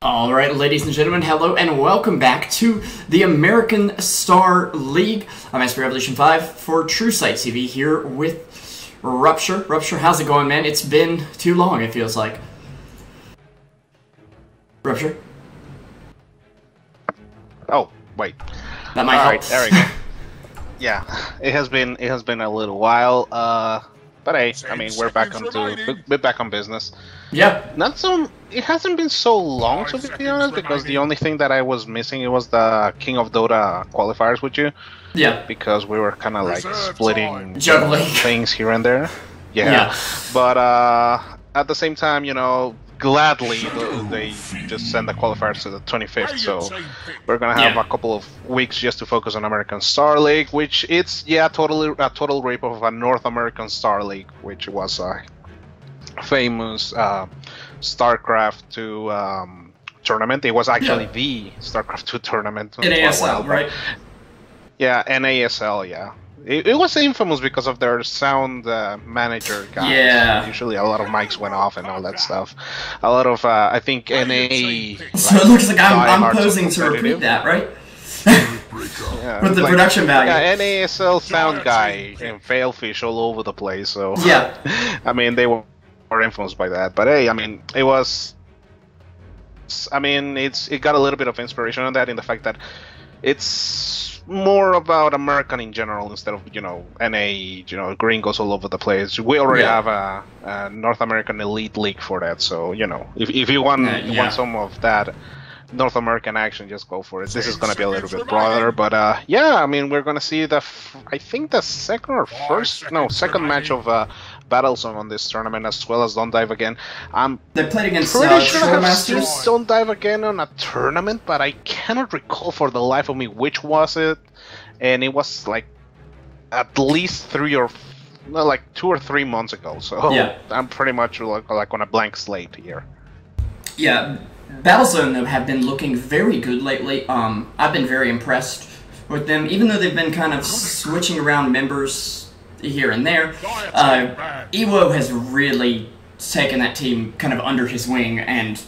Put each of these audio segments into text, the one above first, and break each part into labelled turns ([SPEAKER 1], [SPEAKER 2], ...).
[SPEAKER 1] Alright, ladies and gentlemen, hello and welcome back to the American Star League. I'm Master Revolution 5 for Truesight TV here with Ruptur. Ruptur, how's it going, man? It's been too long, it feels like. Ruptur?
[SPEAKER 2] Oh, wait.
[SPEAKER 1] That might help.
[SPEAKER 2] Alright, there we go. Yeah, it has been a little while, but hey, I mean, we're back on business.
[SPEAKER 1] Yeah.
[SPEAKER 2] It hasn't been so long, to be honest, because the only thing that I was missing, it was the King of Dota qualifiers with you.
[SPEAKER 1] Yeah.
[SPEAKER 2] Because we were kind of like splitting
[SPEAKER 1] juggling
[SPEAKER 2] things here and there. Yeah. But at the same time, you know, gladly they just send the qualifiers to the 25th, so we're gonna have a couple of weeks just to focus on American Star League, which it's a total rape of a North American Star League, which was a famous StarCraft 2 tournament. It was actually the StarCraft 2 tournament.
[SPEAKER 1] NASL, right?
[SPEAKER 2] Yeah, NASL, yeah. It was infamous because of their sound manager guys.
[SPEAKER 1] Yeah.
[SPEAKER 2] Usually a lot of mics went off and all that stuff. A lot of, I think, NA...
[SPEAKER 1] So it looks like I'm posing to repeat that, right?
[SPEAKER 2] Yeah,
[SPEAKER 1] with the production value.
[SPEAKER 2] Yeah, NASL sound guy and Failfish all over the place, so...
[SPEAKER 1] Yeah.
[SPEAKER 2] I mean, they were influenced by that. But hey, I mean, it was... I mean, it got a little bit of inspiration on that in the fact that it's more about American in general instead of, you know, NA, you know, gringos all over the place. We already have a North American Elite League for that, so, you know, if you want some of that North American action, just go for it. This is going to be a little bit broader, but yeah, I mean, we're going to see I think the second match of Battlezone on this tournament, as well as Don't Dive Again.
[SPEAKER 1] They played against
[SPEAKER 2] pretty sure I have
[SPEAKER 1] Masters.
[SPEAKER 2] seen Don't Dive Again on a tournament, but I cannot recall for the life of me which was it, and it was like at least 2 or 3 months ago, so I'm pretty much like on a blank slate here.
[SPEAKER 1] Yeah, Battlezone, though, have been looking very good lately. I've been very impressed with them, even though they've been kind of switching around members here and there. Ewo has really taken that team kind of under his wing and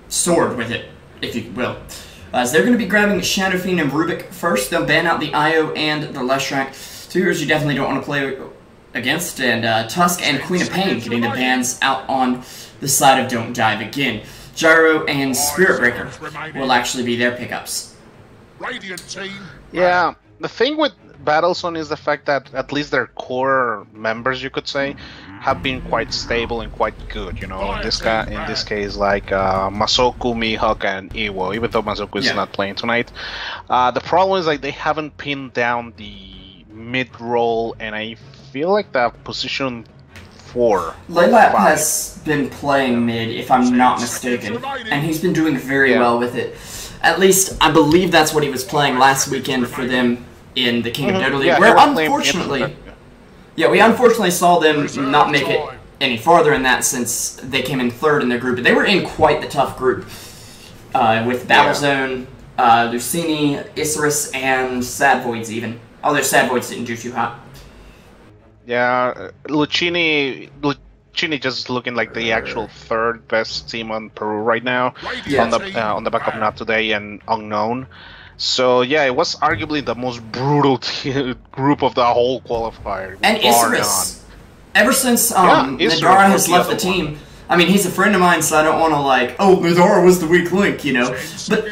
[SPEAKER 1] soared with it, if you will. So they're going to be grabbing Shadow Fiend and Rubik first. They'll ban out the IO and the Leshrac. Two heroes you definitely don't want to play against, and Tusk and Queen of Pain getting the bans out on the side of Don't Dive Again. Gyro and Spirit Breaker will actually be their pickups.
[SPEAKER 2] Yeah, the thing with Battlezone is the fact that at least their core members, you could say, have been quite stable and quite good. You know, in this case, like Masoku, Mihawk, and Ewo. Even though Masoku is not playing tonight, the problem is like they haven't pinned down the mid role, and I feel like the position 4.
[SPEAKER 1] Laylap has been playing mid, if I'm not mistaken, and he's been doing very well with it. At least, I believe that's what he was playing last weekend for them in the King of Dota League, where unfortunately... Yeah, we unfortunately saw them not make it any farther in that since they came in 3rd in their group, but they were in quite the tough group with Battlezone, Lucini, Isurus, and Sad Voids even. Although Sad Voids didn't do too hot.
[SPEAKER 2] Yeah, Lucini just looking like the actual 3rd best team on Peru right now, on the back of Not Today and Unknown. So yeah, it was arguably the most brutal group of the whole qualifier.
[SPEAKER 1] And Isurus, ever since Nadara has left the team, I mean, he's a friend of mine, so I don't want to like, oh, Nadara was the weak link, you know. But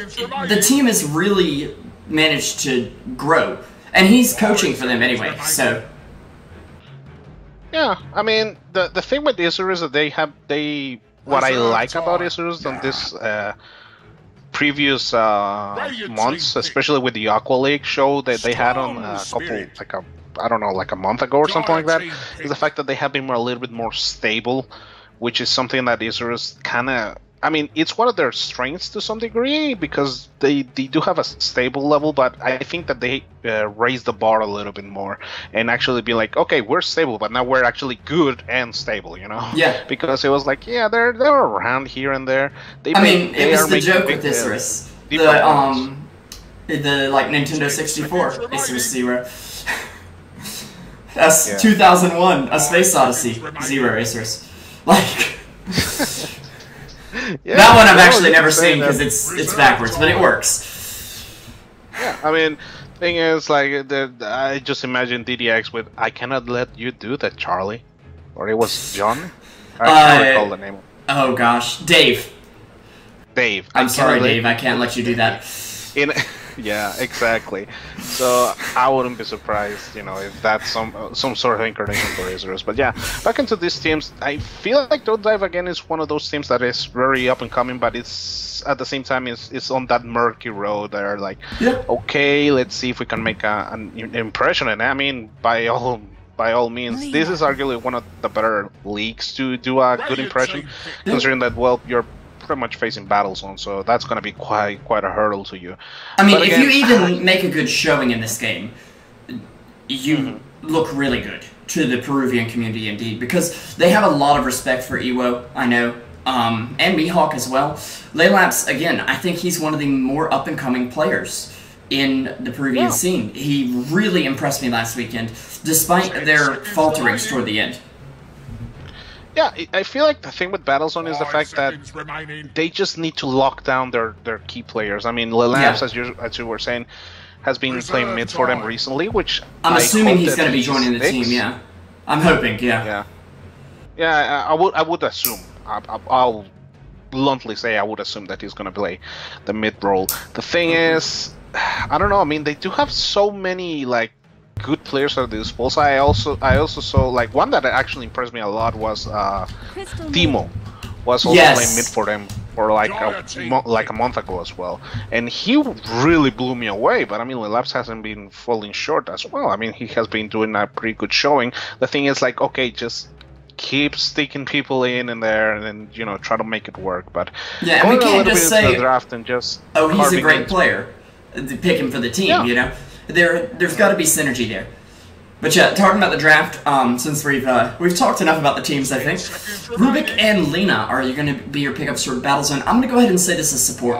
[SPEAKER 1] the team has really managed to grow, and he's coaching for them anyway, so...
[SPEAKER 2] Yeah, I mean, the thing with Isurus is that what I like about Isurus on this previous months, especially with the Aqua League show that they had on a couple, like a month ago or something like that, is the fact that they have been a little bit more stable, which is something that Isurus kind of... I mean, it's one of their strengths to some degree, because they do have a stable level, but I think that they raised the bar a little bit more and actually be like, okay, we're stable, but now we're actually good and stable, you know?
[SPEAKER 1] Yeah.
[SPEAKER 2] Because it was like, yeah, they're around here and there.
[SPEAKER 1] I mean, it was the joke with Isurus. The like Nintendo 64 Isurus Zero. That's 2001, A Space Odyssey Zero Isurus. Like...
[SPEAKER 2] Yeah,
[SPEAKER 1] that one I've actually never seen because it's backwards, but it works.
[SPEAKER 2] Yeah, I mean, thing is, like, I just imagine DDX with "I cannot let you do that, Charlie," or it was John. I can't recall the name.
[SPEAKER 1] Oh gosh, Dave.
[SPEAKER 2] Dave.
[SPEAKER 1] I'm sorry, Dave. I can't let you do that.
[SPEAKER 2] Yeah, exactly. So I wouldn't be surprised, you know, if that's some sort of incarnation for Azuros. But yeah, back into these teams, I feel like Don't Dive again is one of those teams that is very up and coming, but it's at the same time it's on that murky road. They're like, okay, let's see if we can make an impression. And I mean, by all means, this is arguably one of the better leagues to do a good impression, considering that, well, you're pretty much facing Battlezone, so that's going to be quite a hurdle to you.
[SPEAKER 1] I mean, if you even make a good showing in this game, you look really good to the Peruvian community indeed, because they have a lot of respect for Ewo, I know, and Mihawk as well. Laylaps, again, I think he's one of the more up-and-coming players in the Peruvian scene. He really impressed me last weekend, despite their falterings toward the end.
[SPEAKER 2] Yeah, I feel like the thing with Battlezone is the fact that they just need to lock down their key players. I mean, Laylaps, as you were saying, has been playing mid for them recently, which
[SPEAKER 1] I'm assuming he's going to be joining the team. Yeah, I'm hoping. Yeah.
[SPEAKER 2] I would assume. I'll bluntly say I would assume that he's going to play the mid role. The thing is, I don't know. I mean, they do have so many like good players at their disposal. I also saw like one that actually impressed me a lot was Timo was also playing mid for them for like a month ago as well, and he really blew me away. But I mean, Laylaps hasn't been falling short as well. I mean, he has been doing a pretty good showing. The thing is, like, okay, just keep sticking people in there, and then, you know, try to make it work. But
[SPEAKER 1] yeah, and we can't just say
[SPEAKER 2] the draft and just
[SPEAKER 1] he's a great player, pick him for the team. You know. There's got to be synergy there. But yeah, talking about the draft, since we've talked enough about the teams, I think. Rubik and Lena are going to be your pickups for Battlezone. I'm going to go ahead and say this is support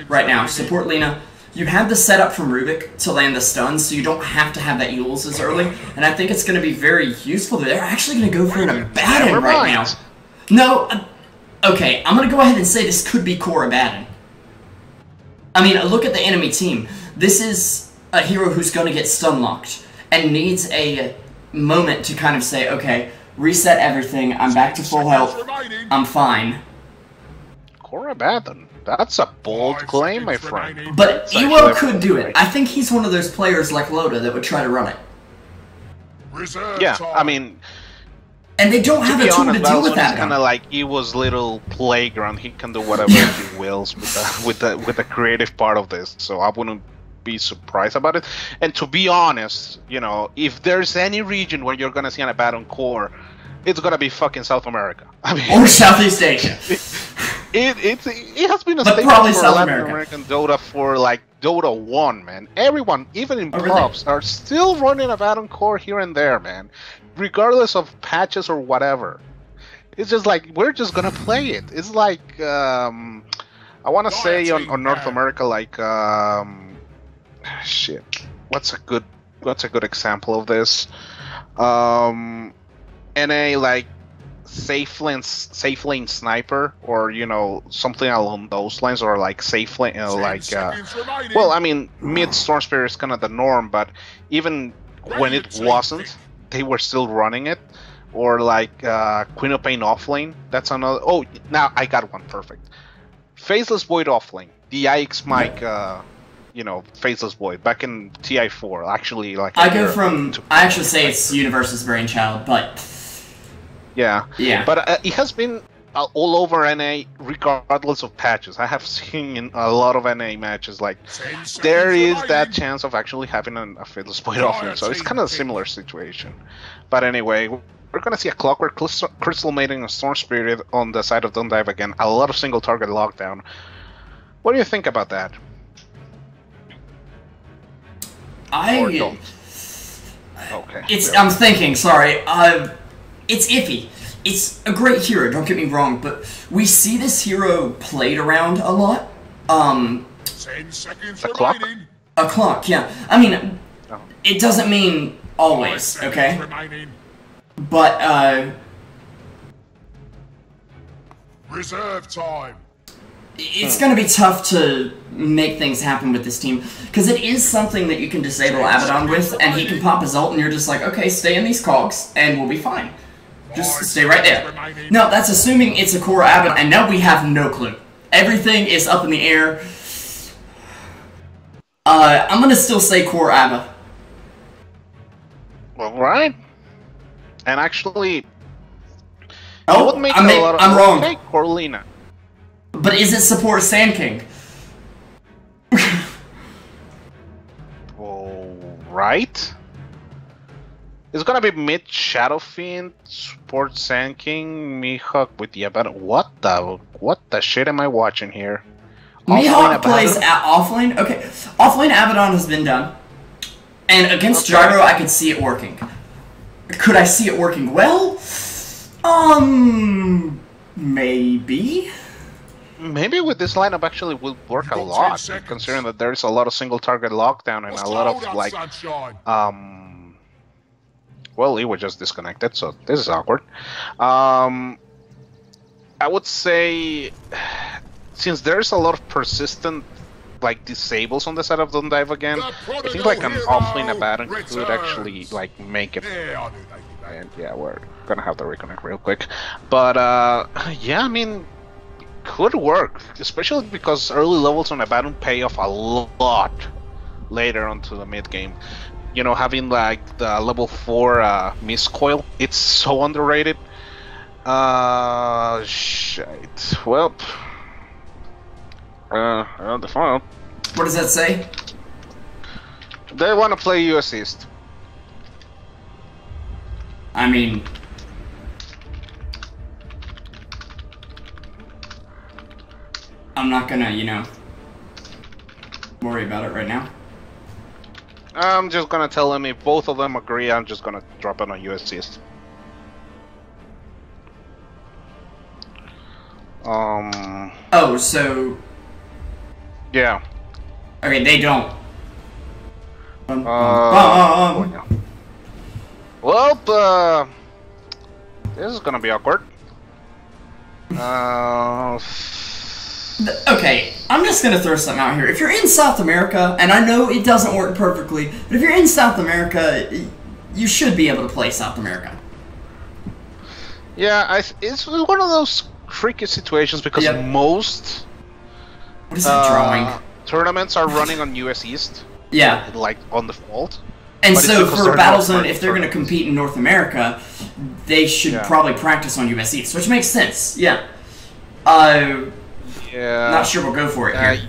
[SPEAKER 1] right now. Support Lena. You have the setup from Rubik to land the stuns, so you don't have to have that Yules as early. And I think it's going to be very useful. They're actually going to go for an Abaddon right now. No, okay, I'm going to go ahead and say this could be core Abaddon. I mean, look at the enemy team. This is a hero who's going to get stun locked and needs a moment to kind of say, okay, reset everything, I'm back to full health, I'm fine.
[SPEAKER 2] Core Abaddon. That's a bold claim, my friend.
[SPEAKER 1] But Ewo could do it. I think he's one of those players like Loda that would try to run it.
[SPEAKER 2] Yeah, I mean,
[SPEAKER 1] and they don't have a tool to deal with that.
[SPEAKER 2] It's kind of like Ewo's little playground. He can do whatever he wills with the creative part of this. So I wouldn't be surprised about it. And to be honest, you know, if there's any region where you're gonna see an Abaddon core, it's gonna be fucking South America. I mean,
[SPEAKER 1] or Southeast Asia.
[SPEAKER 2] It has been a staple for Latin American Dota for like Dota 1, man. Everyone, even in pubs, are still running Abaddon core here and there, man, regardless of patches or whatever. It's just like, we're just gonna play it. It's like I want to say on North America, like shit, what's a good example of this? NA, like safe lane sniper, or, you know, something along those lines, or like safe lane, well, I mean, mid Storm Spirit is kind of the norm, but even when it wasn't, they were still running it. Or like Queen of Pain offlane. That's another. Oh, now I got one perfect. Faceless Void offlane. The IX Mike, you know, Faceless Void back in TI4. Actually, like
[SPEAKER 1] I actually say it's Universe's brainchild, but yeah. But it has been all over NA, regardless of patches. I have seen in a lot of NA matches, like, there is that chance of actually having a Faceless Void offlane. So it's kind of a similar situation. But anyway, we're going to see a Clockwork, Crystal Maiden, and Storm Spirit on the side of Don't Dive again. A lot of single target lockdown. What do you think about that? Okay.
[SPEAKER 2] It's.
[SPEAKER 1] I'm thinking. Sorry. It's iffy. It's a great hero. Don't get me wrong, but we see this hero played around a lot.
[SPEAKER 3] 10 seconds remaining.
[SPEAKER 1] A clock. Yeah. I mean, it doesn't mean always. Okay. But
[SPEAKER 3] Reserve time.
[SPEAKER 1] It's going to be tough to make things happen with this team, because it is something that you can disable Abaddon with, and he can pop his ult, and you're just like, okay, stay in these cogs, and we'll be fine. Just stay right there. No, that's assuming it's a core Abaddon, and now we have no clue. Everything is up in the air. I'm going to still say core Abba.
[SPEAKER 2] Alright. And actually...
[SPEAKER 1] Oh,
[SPEAKER 2] would make a lot of...
[SPEAKER 1] I'm wrong.
[SPEAKER 2] Okay, Corlina.
[SPEAKER 1] But is it support Sand King?
[SPEAKER 2] Alright. It's gonna be mid Shadow Fiend, support Sand King, Mihawk with the Abaddon. What the shit am I watching here?
[SPEAKER 1] Mihawk plays at offlane? Okay, offlane Abaddon has been done. And against Gyro, I could see it working. Could I see it working well? Maybe?
[SPEAKER 2] Maybe with this lineup actually will work a lot, considering that there's a lot of single target lockdown and a lot of like, well, he was just disconnected, so this is awkward. I would say, since there's a lot of persistent like disables on the side of Don't Dive Again, I think like an offlane Abaddon could actually like make it. And yeah, we're gonna have to reconnect real quick, but yeah, I mean, could work, especially because early levels on Abaddon pay off a lot later onto the mid game. You know, having like the level 4 Mist Coil, it's so underrated. Shit. Well, the final.
[SPEAKER 1] What does that say?
[SPEAKER 2] They want to play US East.
[SPEAKER 1] I mean, I'm not gonna, you know, worry about it right now.
[SPEAKER 2] I'm just gonna tell them if both of them agree, I'm just gonna drop it on US East.
[SPEAKER 1] Oh, so...
[SPEAKER 2] Yeah.
[SPEAKER 1] Okay, they don't.
[SPEAKER 2] Well, this is gonna be awkward.
[SPEAKER 1] Okay, I'm just gonna throw something out here. If you're in South America, and I know it doesn't work perfectly, but if you're in South America, you should be able to play South America.
[SPEAKER 2] Yeah, it's one of those tricky situations because most
[SPEAKER 1] what is that drawing?
[SPEAKER 2] Tournaments are running on US East.
[SPEAKER 1] Yeah.
[SPEAKER 2] Like on default.
[SPEAKER 1] And so for Battlezone, if they're going to compete in North America, they should probably practice on US East, which makes sense. Yeah.
[SPEAKER 2] Yeah.
[SPEAKER 1] Not sure we'll go for it here.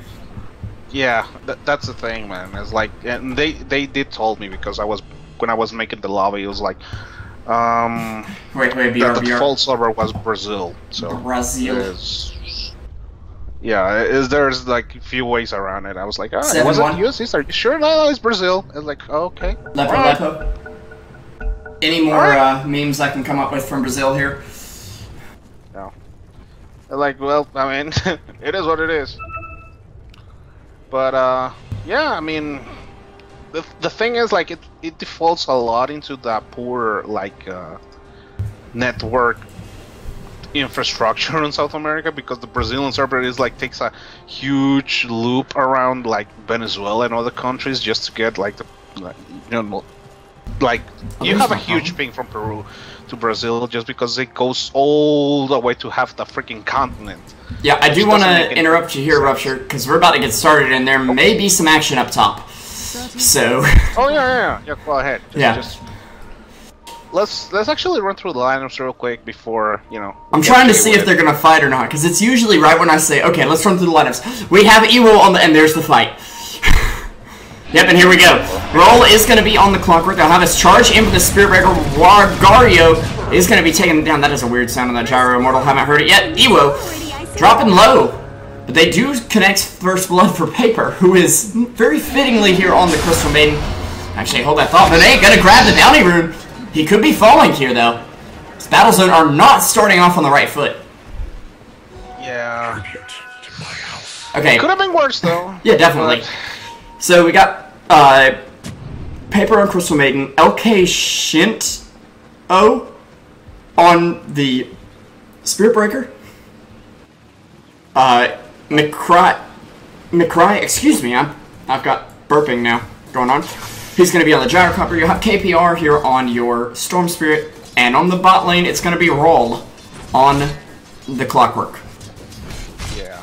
[SPEAKER 2] Yeah, that's the thing, man. It's like, and they did told me because when I was making the lobby, it was like,
[SPEAKER 1] wait,
[SPEAKER 2] the default server was Brazil. So
[SPEAKER 1] Brazil.
[SPEAKER 2] Yeah, there's like a few ways around it. I was like, oh, it wasn't US East. Are you sure? No, it's Brazil. I was like, oh, okay.
[SPEAKER 1] Lepo. Any more memes I can come up with from Brazil here?
[SPEAKER 2] No. Like, well, I mean, it is what it is. But yeah, I mean, the thing is, like, it defaults a lot into that poor like network infrastructure in South America, because the Brazilian server is like takes a huge loop around like Venezuela and other countries just to get like you have a huge ping from Peru to Brazil just because it goes all the way to half the freaking continent.
[SPEAKER 1] Yeah, I do want to interrupt you here, Ruptur, because we're about to get started and there may be some action up top. So.
[SPEAKER 2] Oh yeah, go ahead. Let's actually run through the lineups real quick before, you know.
[SPEAKER 1] I'm trying to see if they're gonna fight or not, because it's usually right when I say, okay, let's run through the lineups. We have Ewo on the, and there's the fight. Yep, and here we go. Roll is gonna be on the clockwork. They'll have us charge in for the Spirit Breaker. Wargario is gonna be taken down. That is a weird sound on that Gyro Immortal. Haven't heard it yet. Ewo dropping low, but they do connect First Blood for Paper, who is very fittingly here on the Crystal Maiden. Actually, hold that thought, but they ain't gonna grab the bounty rune. He could be falling here, though. This Battlezone are not starting off on the right foot.
[SPEAKER 2] Yeah.
[SPEAKER 1] Okay.
[SPEAKER 2] Could have been worse, though.
[SPEAKER 1] Yeah, definitely. So we got Paper on Crystal Maiden, LK Shint O on the Spirit Breaker. McCry, excuse me, I've got burping now going on. He's going to be on the Gyrocopter. You have KPR here on your Storm Spirit, and on the bot lane, it's going to be Roll on the Clockwork.
[SPEAKER 2] Yeah.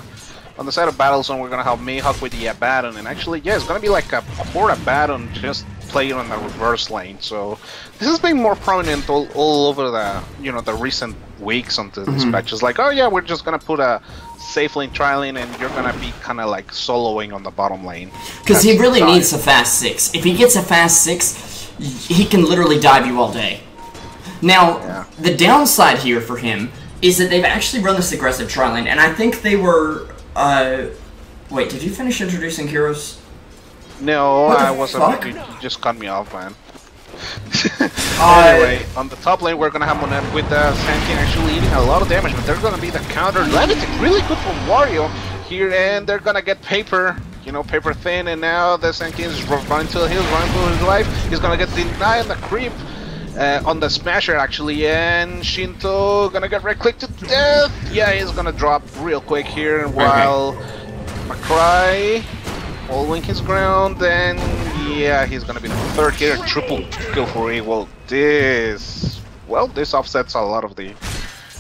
[SPEAKER 2] On the side of Battlezone, we're going to have Mihawk with the Abaddon, and actually, yeah, it's going to be like a poor Abaddon just playing on the reverse lane. So this has been more prominent all over the, you know, the recent weeks on this patch. It's like, oh yeah, we're just going to put a safe lane, tri lane, and you're going to be kind of like soloing on the bottom lane.
[SPEAKER 1] Because he really needs a fast 6. If he gets a fast 6, he can literally dive you all day. Now, the downside here for him is that they've actually run this aggressive tri lane, and I think they were, wait, did you finish introducing heroes?
[SPEAKER 2] No, I wasn't. You just cut me off, man. Anyway, on the top lane, we're gonna have Monet with the Sand King actually eating a lot of damage, but they're gonna be the counter. Levitic really good for Wario here, and they're gonna get Paper, you know, Paper Thin, and now the Sand King is running to the hills, running for his life. He's gonna get denied on the creep, on the Smasher actually, and Shinto gonna get right-clicked to death. Yeah, he's gonna drop real quick here, while McCry holding his ground, and yeah, he's gonna be the third here, triple kill for Eagle. This offsets a lot of the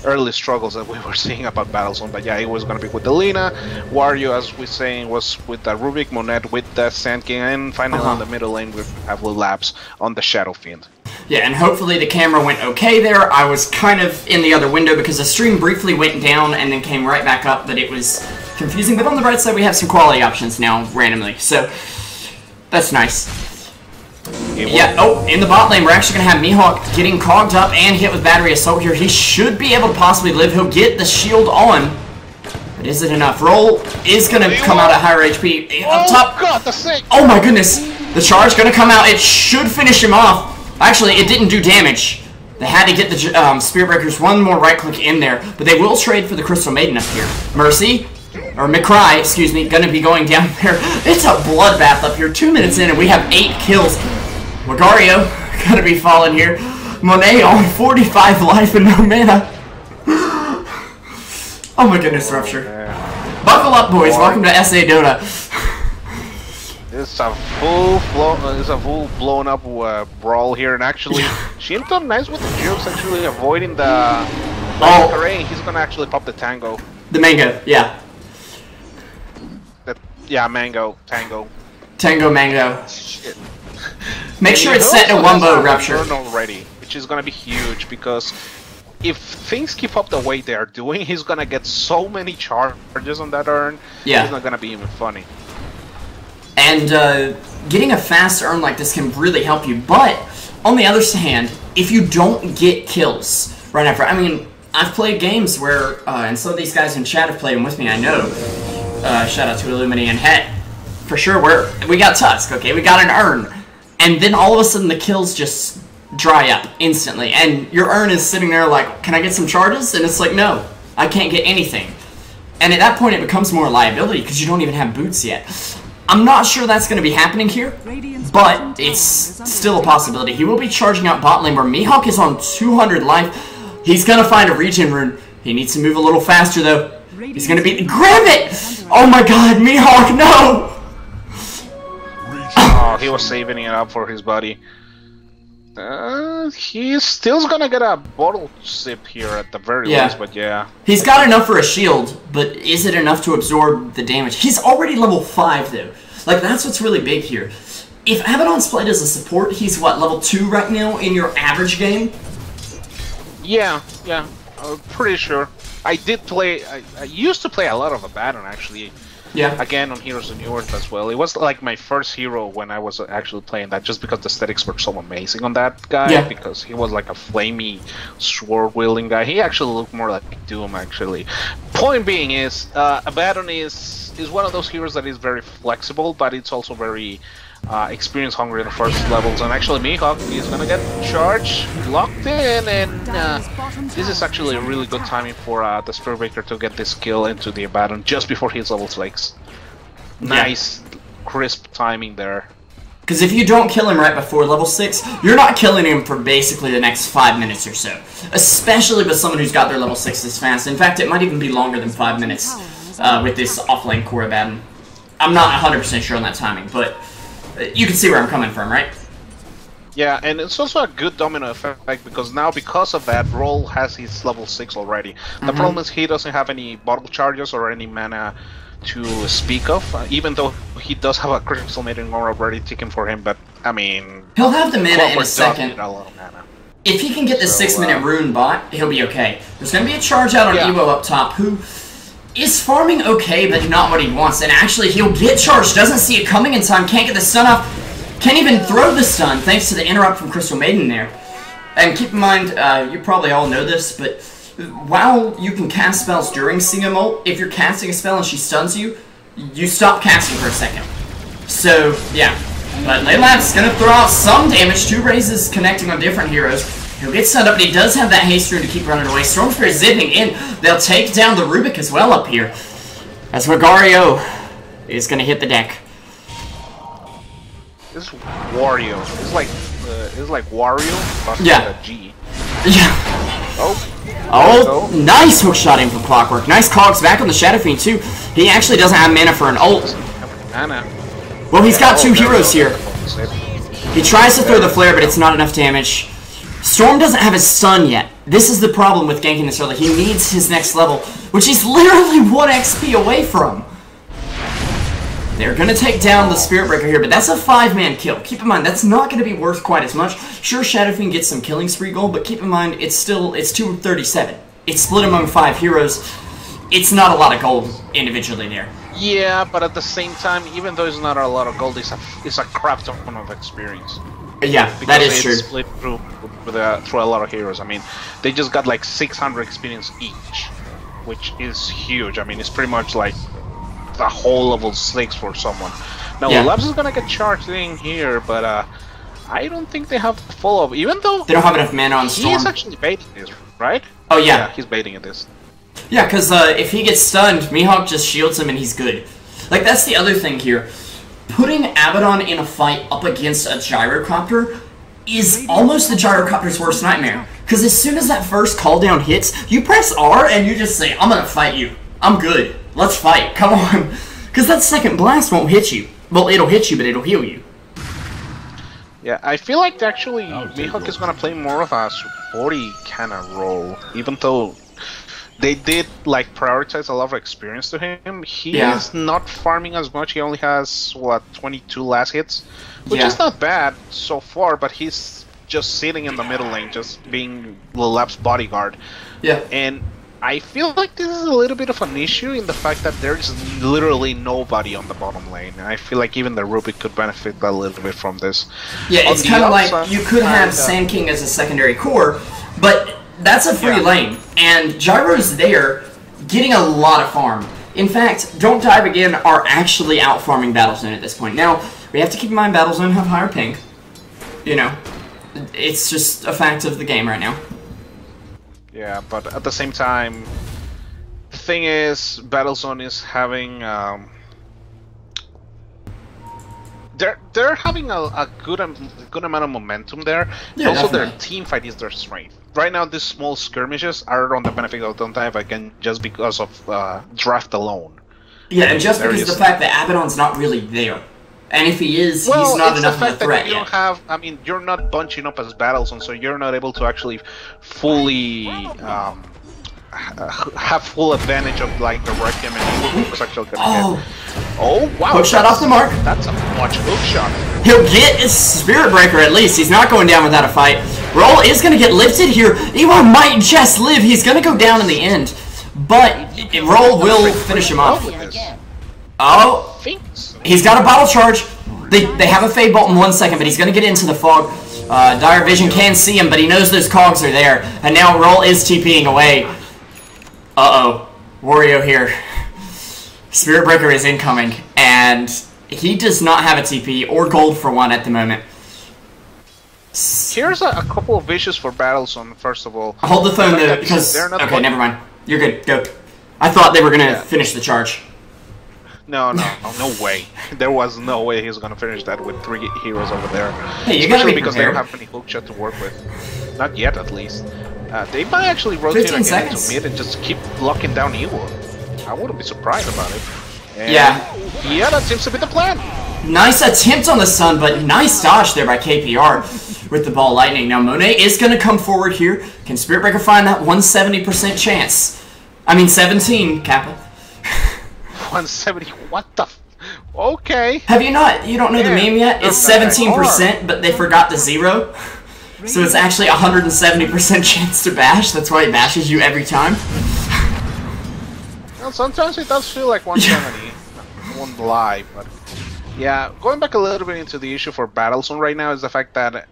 [SPEAKER 2] early struggles that we were seeing about Battlezone, but yeah, it was gonna be with the Lina. Wario, as we saying, was with the Rubik, Monet with the Sand King, and finally on the middle lane we have Labs on the Shadow Fiend.
[SPEAKER 1] Yeah, and hopefully the camera went okay there. I was kind of in the other window because the stream briefly went down and then came right back up, but it was confusing. But on the bright side, we have some quality options now, randomly, so that's nice. Yeah, oh, in the bot lane, we're actually going to have Mihawk getting cogged up and hit with Battery Assault here. He should be able to possibly live. He'll get the shield on, but is it enough? Roll is going to come out at higher HP. Up top.
[SPEAKER 2] God, the sink.
[SPEAKER 1] Oh my goodness. The charge going to come out. It should finish him off. Actually, it didn't do damage. They had to get the Spirit Breakers one more right click in there, but they will trade for the Crystal Maiden up here. Mercy, or McCry, excuse me, going to be going down there. It's a bloodbath up here. 2 minutes in, and we have 8 kills. Magario going to be falling here. Monet only 45 life and no mana. Oh my goodness, Ruptur. Buckle up, boys. Welcome to ArchaeaDota.
[SPEAKER 2] It's a full blown up brawl here, and actually, Shinto nice with the jukes, actually avoiding the array. He's gonna actually pop the Tango.
[SPEAKER 1] The Mango, yeah. Tango, Mango.
[SPEAKER 2] Shit.
[SPEAKER 1] Make sure it's set to one bow, Ruptur.
[SPEAKER 2] Already, which is gonna be huge because if things keep up the way they are doing, he's gonna get so many charges on that urn.
[SPEAKER 1] Yeah.
[SPEAKER 2] It's not gonna be even funny.
[SPEAKER 1] And getting a fast urn like this can really help you, but on the other hand, if you don't get kills right after, I mean, I've played games where, and some of these guys in chat have played them with me, I know. Shout out to Illumini and Het. For sure, we got Tusk, okay, we got an urn. And then all of a sudden the kills just dry up instantly, and your urn is sitting there like, can I get some charges? And it's like, no, I can't get anything. And at that point it becomes more a liability because you don't even have boots yet. I'm not sure that's going to be happening here, but it's still a possibility. He will be charging out bot lane where Mihawk is on 200 life. He's going to find a regen rune. He needs to move a little faster though. He's going to be... Grab it! Oh my god, Mihawk, no!
[SPEAKER 2] Oh, he was saving it up for his buddy. He's still gonna get a bottle sip here at the very least, but yeah.
[SPEAKER 1] He's got enough for a shield, but is it enough to absorb the damage? He's already level 5 though. Like, that's what's really big here. If Abaddon's played as a support, he's what, level 2 right now in your average game?
[SPEAKER 2] Yeah, I'm pretty sure. I used to play a lot of Abaddon actually.
[SPEAKER 1] Yeah.
[SPEAKER 2] Again, on Heroes of New Earth as well. It was like my first hero when I was actually playing that, just because the aesthetics were so amazing on that guy. Yeah. Because he was like a flamey, sword-wielding guy. He actually looked more like Doom, actually. Point being is, Abaddon is one of those heroes that is very flexible, but it's also very experience hungry in the first levels. And actually, Mihawk is gonna get charged, locked in, and this is actually a really good timing for the Spirit Breaker to get this kill into the Abaddon just before he's level 6. Nice, crisp timing there.
[SPEAKER 1] Because if you don't kill him right before level 6, you're not killing him for basically the next 5 minutes or so. Especially with someone who's got their level 6 this fast. In fact, it might even be longer than 5 minutes. with this offlane core of Adam. I'm not 100% sure on that timing, but you can see where I'm coming from, right?
[SPEAKER 2] Yeah, and it's also a good domino effect because now, because of that, Roll has his level 6 already. The problem is he doesn't have any bottle charges or any mana to speak of, even though he does have a crystal maiden aura already taken for him, but I mean...
[SPEAKER 1] He'll have the mana in a second.
[SPEAKER 2] A lot of mana.
[SPEAKER 1] If he can get the 6-minute rune bot, he'll be okay. There's going to be a charge out on Evo up top, who is farming okay, but not what he wants. And actually, he'll get charged, doesn't see it coming in time, can't get the stun off, can't even throw the stun, thanks to the interrupt from Crystal Maiden there. And keep in mind, you probably all know this, but while you can cast spells during Singam ult, if you're casting a spell and she stuns you, you stop casting for a second. So, yeah. But Laylab's gonna throw out some damage, 2 raises connecting on different heroes. He'll get stunned up, but he does have that haste rune to keep running away. Storm Spirit zipping in. They'll take down the Rubik as well up here. As Regario is gonna hit the deck.
[SPEAKER 2] This Wario. It's like Wario, but with a G.
[SPEAKER 1] Yeah.
[SPEAKER 2] Oh,
[SPEAKER 1] nice hookshot in from Clockwork. Nice cogs back on the Shadow Fiend too. He actually doesn't have mana for an ult. Well, he's got 2 heroes here. He tries to throw the flare, but it's not enough damage. Storm doesn't have his stun yet. This is the problem with ganking this early. He needs his next level, which he's literally 1 XP away from. They're going to take down the Spirit Breaker here, but that's a 5-man kill. Keep in mind, that's not going to be worth quite as much. Sure, Shadow Fiend gets some killing spree gold, but keep in mind, it's 237. It's split among 5 heroes. It's not a lot of gold individually there.
[SPEAKER 2] Yeah, but at the same time, even though it's not a lot of gold, it's a crap ton of experience.
[SPEAKER 1] Yeah,
[SPEAKER 2] because
[SPEAKER 1] that is true.
[SPEAKER 2] It's split through a lot of heroes. I mean, they just got like 600 experience each, which is huge. I mean, it's pretty much like the whole level 6 for someone. Now, Labs is gonna get charged in here, but I don't think they have follow-up, even though
[SPEAKER 1] they don't have enough mana on Storm.
[SPEAKER 2] He is actually baiting this, right?
[SPEAKER 1] Oh yeah,
[SPEAKER 2] he's baiting at this.
[SPEAKER 1] Yeah, because if he gets stunned, Mihawk just shields him and he's good. Like, that's the other thing here. Putting Abaddon in a fight up against a Gyrocopter is almost the Gyrocopter's worst nightmare. Because as soon as that first call down hits, you press R and you just say, I'm gonna fight you. I'm good. Let's fight. Come on. Because that second blast won't hit you. Well, it'll hit you, but it'll heal you.
[SPEAKER 2] Yeah, I feel like actually Mihawk is gonna play more of a supporty kind of role, even though they did like prioritize a lot of experience to him. He is not farming as much. He only has what, 22 last hits, which is not bad so far. But he's just sitting in the middle lane, just being Lilap's bodyguard. Yeah, and I feel like this is a little bit of an issue in the fact that there is literally nobody on the bottom lane. And I feel like even the Rubik could benefit a little bit from this.
[SPEAKER 1] Yeah, it's kind of like you could have Sand King as a secondary core, but that's a free lane, and Gyro's there, getting a lot of farm. In fact, Don't Dive Again are actually out-farming Battlezone at this point. Now, we have to keep in mind Battlezone have higher ping. You know, it's just a fact of the game right now.
[SPEAKER 2] Yeah, but at the same time, the thing is, Battlezone is having they're having a good amount of momentum there. Yeah, also, their team fight is their strength. Right now, these small skirmishes are on the benefit of Don't Dive Again just because of draft alone.
[SPEAKER 1] Yeah, and just because of the fact that Abaddon's not really there. And if he is, he's not enough of a threat
[SPEAKER 2] yet. Don't have, I mean, you're not bunching up as Battlezone, so you're not able to actually fully have full advantage of like the Requiem and Evil's actually gonna get. Oh wow!
[SPEAKER 1] Hookshot off the mark.
[SPEAKER 2] That's a much hookshot.
[SPEAKER 1] He'll get his Spirit Breaker at least. He's not going down without a fight. Roll is gonna get lifted here. Ewa might just live. He's gonna go down in the end, but Roll will finish him off. Oh, he's got a bottle charge. They have a Fade Bolt in 1 second, but he's gonna get into the fog. Dire Vision can see him, but he knows those cogs are there, and now Roll is TPing away. Uh-oh. Wario here. Spirit Breaker is incoming, and he does not have a TP or gold for one at the moment.
[SPEAKER 2] Here's a couple of issues for Battlezone, first of all.
[SPEAKER 1] Hold the phone though, because... Okay, never mind. You're good. Go. I thought they were going to finish the charge.
[SPEAKER 2] No way. There was no way he was going to finish that with 3 heroes over there.
[SPEAKER 1] Hey, you got to be
[SPEAKER 2] because they don't have any hookshot to work with. Not yet, at least. They might actually rotate again into mid and just keep locking down Evo. I wouldn't be surprised about it. And
[SPEAKER 1] yeah.
[SPEAKER 2] Yeah, that seems to be the plan.
[SPEAKER 1] Nice attempt on the stun, but nice dodge there by KPR with the ball lightning. Now Monet is going to come forward here. Can Spirit Breaker find that 170% chance? I mean 17, Kappa.
[SPEAKER 2] 170, what the f... Okay.
[SPEAKER 1] Have you not, you don't know the meme yet? It's 17%, but they forgot the 0. So it's actually 170% chance to bash. That's why it bashes you every time.
[SPEAKER 2] Well, sometimes it does feel like 170. I won't lie, but... Yeah, going back a little bit into the issue for Battlezone right now is the fact that...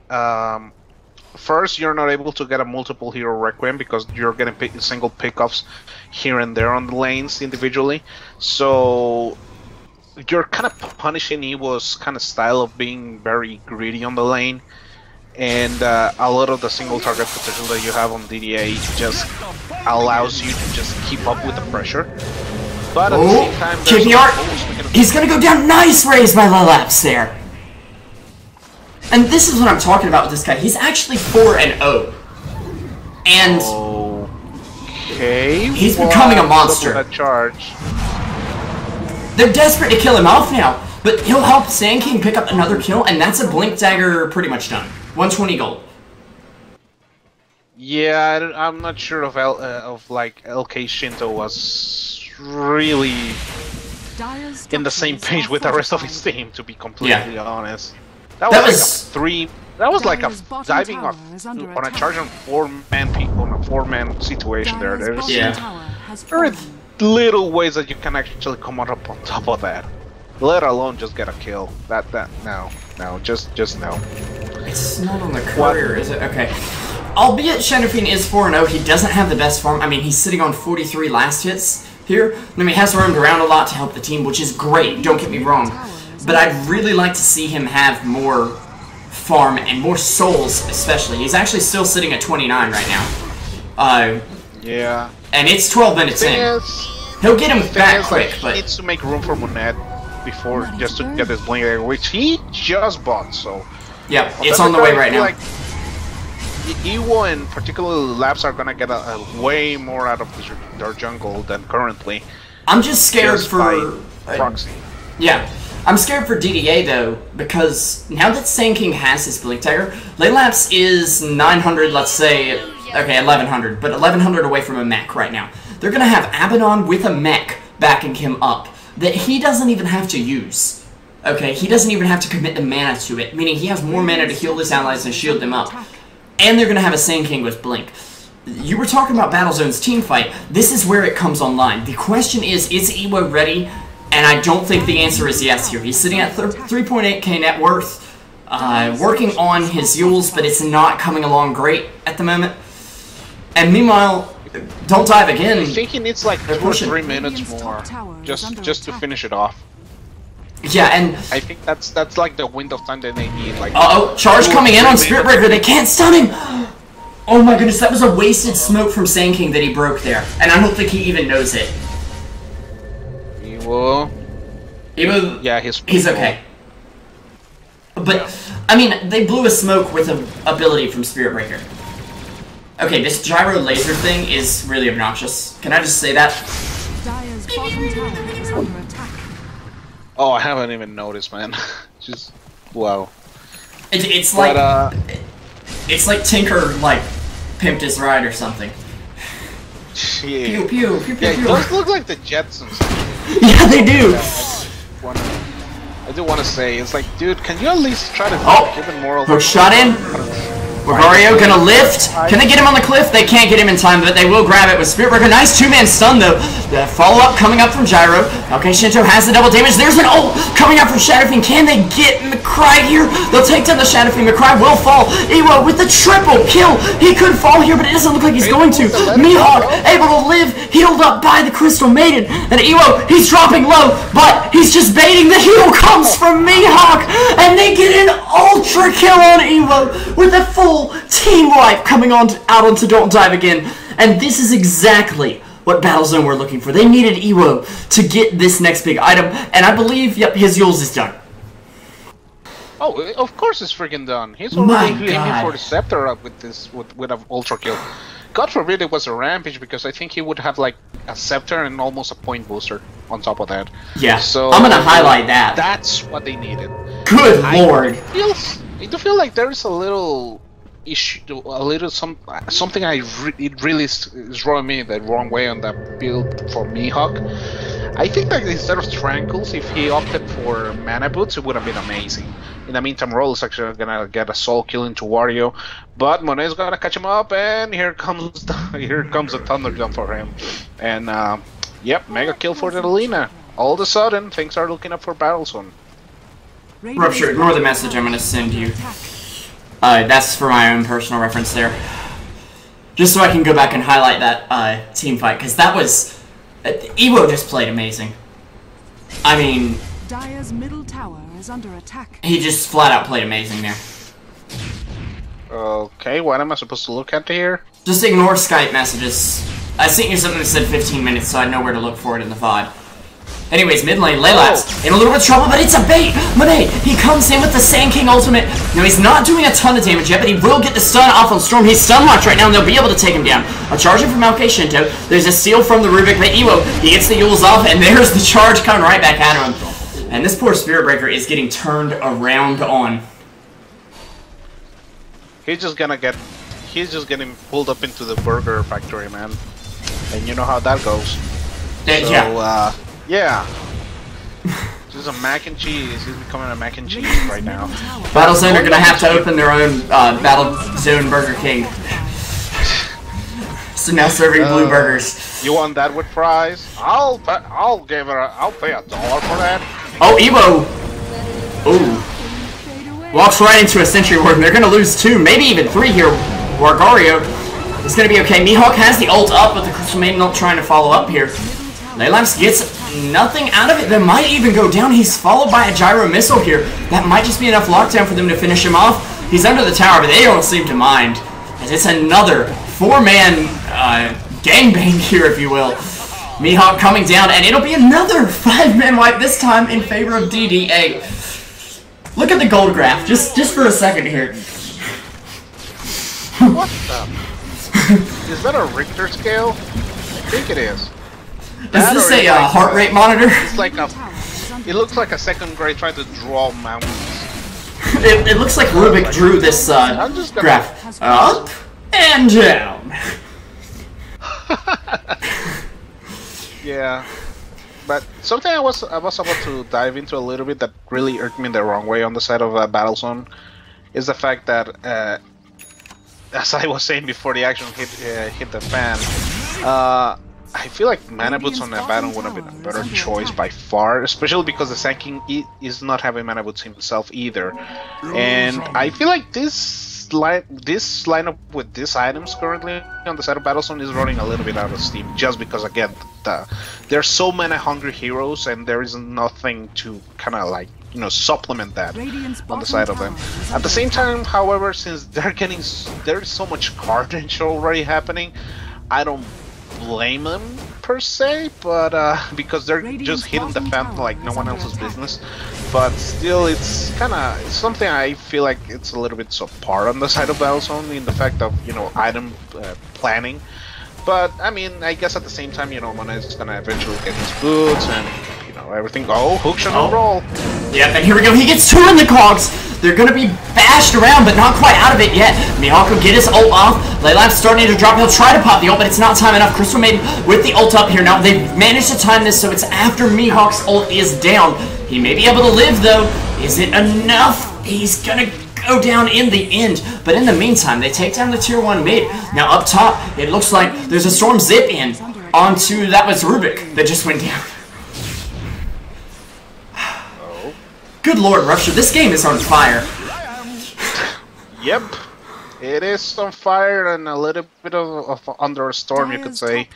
[SPEAKER 2] first, you're not able to get a multiple hero Requiem because you're getting single pickups here and there on the lanes individually. So... You're kind of punishing Evo's kind of style of being very greedy on the lane, and a lot of the single target potential that you have on DDA just allows you to just keep up with the pressure. But at the same time,
[SPEAKER 1] KPR, he's gonna go down. Nice raise by Lelaps there. And this is what I'm talking about with this guy. He's actually 4-0, and
[SPEAKER 2] okay,
[SPEAKER 1] he's becoming a monster.
[SPEAKER 2] That charge.
[SPEAKER 1] They're desperate to kill him off now, but he'll help Sand King pick up another kill, and that's a Blink Dagger pretty much done. 120 gold.
[SPEAKER 2] Yeah, I'm not sure of like LK Shinto was really in the same page with the rest of his team, to be completely honest. That was like a diving on a charge on four-man situation there. There's very little ways that you can actually come up on top of that, let alone just get a kill. No, just no.
[SPEAKER 1] It's not on the courier, is it? Okay. Albeit Shenafine is 4-0, he doesn't have the best farm. I mean, he's sitting on 43 last hits here. I mean, he has roamed around a lot to help the team, which is great, don't get me wrong. But I'd really like to see him have more farm and more souls, especially. He's actually still sitting at 29 right now.
[SPEAKER 2] Yeah.
[SPEAKER 1] And it's 12 minutes in. He'll get him back quick, but...
[SPEAKER 2] He needs to make room for Monet before, just to get this Blink Dagger, which he just bought, so...
[SPEAKER 1] Yep, it's on the way right now.
[SPEAKER 2] Like, Ewo and particularly Labs are gonna get a way more out of their jungle than currently.
[SPEAKER 1] I'm just scared for...
[SPEAKER 2] proxy.
[SPEAKER 1] Yeah. I'm scared for DDA though, because now that Sand King has his Blink Dagger, Laylaps is 900, let's say, okay, 1100, but 1100 away from a mech right now. They're gonna have Abaddon with a mech backing him up that he doesn't even have to use. Okay, he doesn't even have to commit the mana to it, meaning he has more mana to heal his allies and shield them up. And they're gonna have a Sand King with Blink. You were talking about Battlezone's team fight. This is where it comes online. The question is Ewo ready? And I don't think the answer is yes here. He's sitting at 3.8k net worth, working on his Yules, but it's not coming along great at the moment. And meanwhile, Don't Dive again.
[SPEAKER 2] I think he needs like 2 or 3 minutes more, just to finish it off.
[SPEAKER 1] Yeah, and
[SPEAKER 2] I think that's like the window of time that they need. Like,
[SPEAKER 1] charge coming in on Spirit Breaker. They can't stun him. Oh my goodness, that was a wasted smoke from Sand King that he broke there, and I don't think he even knows it.
[SPEAKER 2] Ewo, yeah, he's
[SPEAKER 1] okay. But, I mean, they blew a smoke with an ability from Spirit Breaker. Okay, this gyro laser thing is really obnoxious. Can I just say that?
[SPEAKER 2] Oh, I haven't even noticed, man. Just, wow.
[SPEAKER 1] It's like, it's like Tinker, like, pimped his ride or something.
[SPEAKER 2] Yeah.
[SPEAKER 1] Pew, pew, pew, pew,
[SPEAKER 2] Yeah,
[SPEAKER 1] pew.
[SPEAKER 2] those look like the Jetsons.
[SPEAKER 1] Yeah, they do.
[SPEAKER 2] I do want to say, it's like, dude, can you at least try to give it more?
[SPEAKER 1] Hook shot in. Wagario gonna lift. Can they get him on the cliff? They can't get him in time, but they will grab it with Spirit Breaker. Nice 2-man stun though. The follow-up coming up from Gyro. Okay, Shinto has the double damage. There's an ult coming out from Shadowfiend. Can they get McCry here? They'll take down the Shadowfiend. McCry will fall. Ewo with the triple kill. He could fall here, but it doesn't look like he's going to. Mihawk able to live, healed up by the Crystal Maiden. And Ewo, he's dropping low, but he's just baiting. The heal comes from Mihawk, and they get an ultra kill on Ewo with a full team wipe coming out onto Don't Dive again. And this is exactly what Battlezone were looking for. They needed Ewo to get this next big item, and I believe, yep, his Yules is done.
[SPEAKER 2] Oh, of course it's freaking done. He's already aiming for the scepter up with this, with an ultra kill. God forbid it was a Rampage, because I think he would have like a Scepter and almost a point booster on top of that.
[SPEAKER 1] Yeah,
[SPEAKER 2] so
[SPEAKER 1] I'm gonna highlight that.
[SPEAKER 2] That's what they needed.
[SPEAKER 1] Good lord!
[SPEAKER 2] I do feel like there's a little issue, a little something it really is drawing me the wrong way on that build for Mihawk. I think that instead of Strangles, if he opted for Mana Boots, it would have been amazing. In the meantime, Roll is actually gonna get a soul kill into Wario, but Monet's gonna catch him up, and here comes a Thunder Jump for him. And yep, mega kill for the Lina. All of a sudden, things are looking up for Battlezone.
[SPEAKER 1] Ruptur, ignore the message I'm gonna send you. That's for my own personal reference there. Just so I can go back and highlight that team fight, because that was... Evo just played amazing. I mean...
[SPEAKER 4] Dire's middle tower is under attack.
[SPEAKER 1] He just flat out played amazing there.
[SPEAKER 2] Okay, what am I supposed to look at here?
[SPEAKER 1] Just ignore Skype messages. I sent you something that said 15 minutes, so I know where to look for it in the VOD. Anyways, mid lane, Layla's in a little bit of trouble, but it's a bait! Monet, he comes in with the Sand King ultimate. Now, he's not doing a ton of damage yet, but he will get the stun off on Storm. He's stun locked right now, and they'll be able to take him down. A charge in from Maokai Shinto. There's a steal from the Rubik, but Ewo, he gets the Yules off, and there's the charge coming right back at him. And this poor Spirit Breaker is getting turned around on.
[SPEAKER 2] He's just getting pulled up into the burger factory, man. And you know how that goes. So, yeah. Just a mac and cheese. He's becoming a mac and cheese right now.
[SPEAKER 1] Battlezone are gonna have to open their own Battlezone Burger King. So now serving blue burgers.
[SPEAKER 2] You want that with fries? I'll pay $1 for that.
[SPEAKER 1] Oh, Evo! Ooh. Walks right into a Sentry Ward, and they're gonna lose 2, maybe even 3 here. Wargario is gonna be okay. Mihawk has the ult up, but the Crystal Maiden ult trying to follow up here. Leylamps gets nothing out of it. That might even go down. He's followed by a Gyro Missile here. That might just be enough lockdown for them to finish him off. He's under the tower, but they don't seem to mind. As it's another 4-man gangbang here, if you will. Mihawk coming down, and it'll be another 5-man wipe, this time in favor of DDA. Look at the gold graph, just for a second here.
[SPEAKER 2] What the? Is that a Richter scale? I think it is.
[SPEAKER 1] Is this a heart rate monitor?
[SPEAKER 2] It's like it looks like a second grade trying to draw mountains.
[SPEAKER 1] It looks like Rubik drew this graph. Up and down.
[SPEAKER 2] Yeah. But something I was about to dive into a little bit that really irked me the wrong way on the side of Battlezone is the fact that, as I was saying before the action hit the fan, I feel like Mana Boots on that battle would have been a better choice by far, especially because the Sand King is not having Mana Boots himself either. And I feel like this lineup with these items currently on the side of Battlezone is running a little bit out of steam, just because, again, there's so many hungry heroes and there is nothing to kind of like, you know, supplement that on the side of them. At the same time, however, since there's so much carnage already happening, I don't blame them per se, but because they're just hitting the fan like no one else's business. But still, it's something I feel like it's a little bit subpar on the side of Battlezone in the fact of, you know, item planning. But I mean, I guess at the same time, you know, Mana is gonna eventually get his boots and, you know, everything. Oh, hook shot and roll.
[SPEAKER 1] Yep, and here we go. He gets 2 in the cogs. They're gonna be bashed around, but not quite out of it yet. Mihawk will get his ult off. Leylamp's starting to drop. He'll try to pop the ult, but it's not time enough. Crystal Maiden with the ult up here now. They've managed to time this, so it's after Mihawk's ult is down. He may be able to live, though. Is it enough? He's gonna go down in the end. But in the meantime, they take down the tier 1 mid. Now up top, it looks like there's a Storm zip in onto, that was Rubik that just went down. Good lord, Ruptur, this game is on fire.
[SPEAKER 2] Yep, it is on fire and a little bit of under a storm, you could say.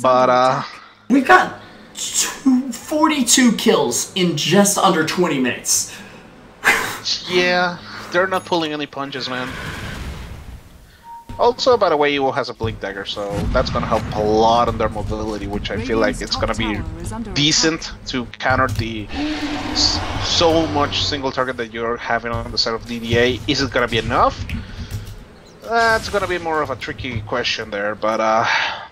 [SPEAKER 2] But
[SPEAKER 1] we've got 42 kills in just under 20 minutes.
[SPEAKER 2] Yeah, they're not pulling any punches, man. Also, by the way, Evo has a Blink Dagger, so that's gonna help a lot on their mobility, which I feel like it's gonna be decent to counter the so much single target that you're having on the side of DDA. Is it gonna be enough? That's gonna be more of a tricky question there, but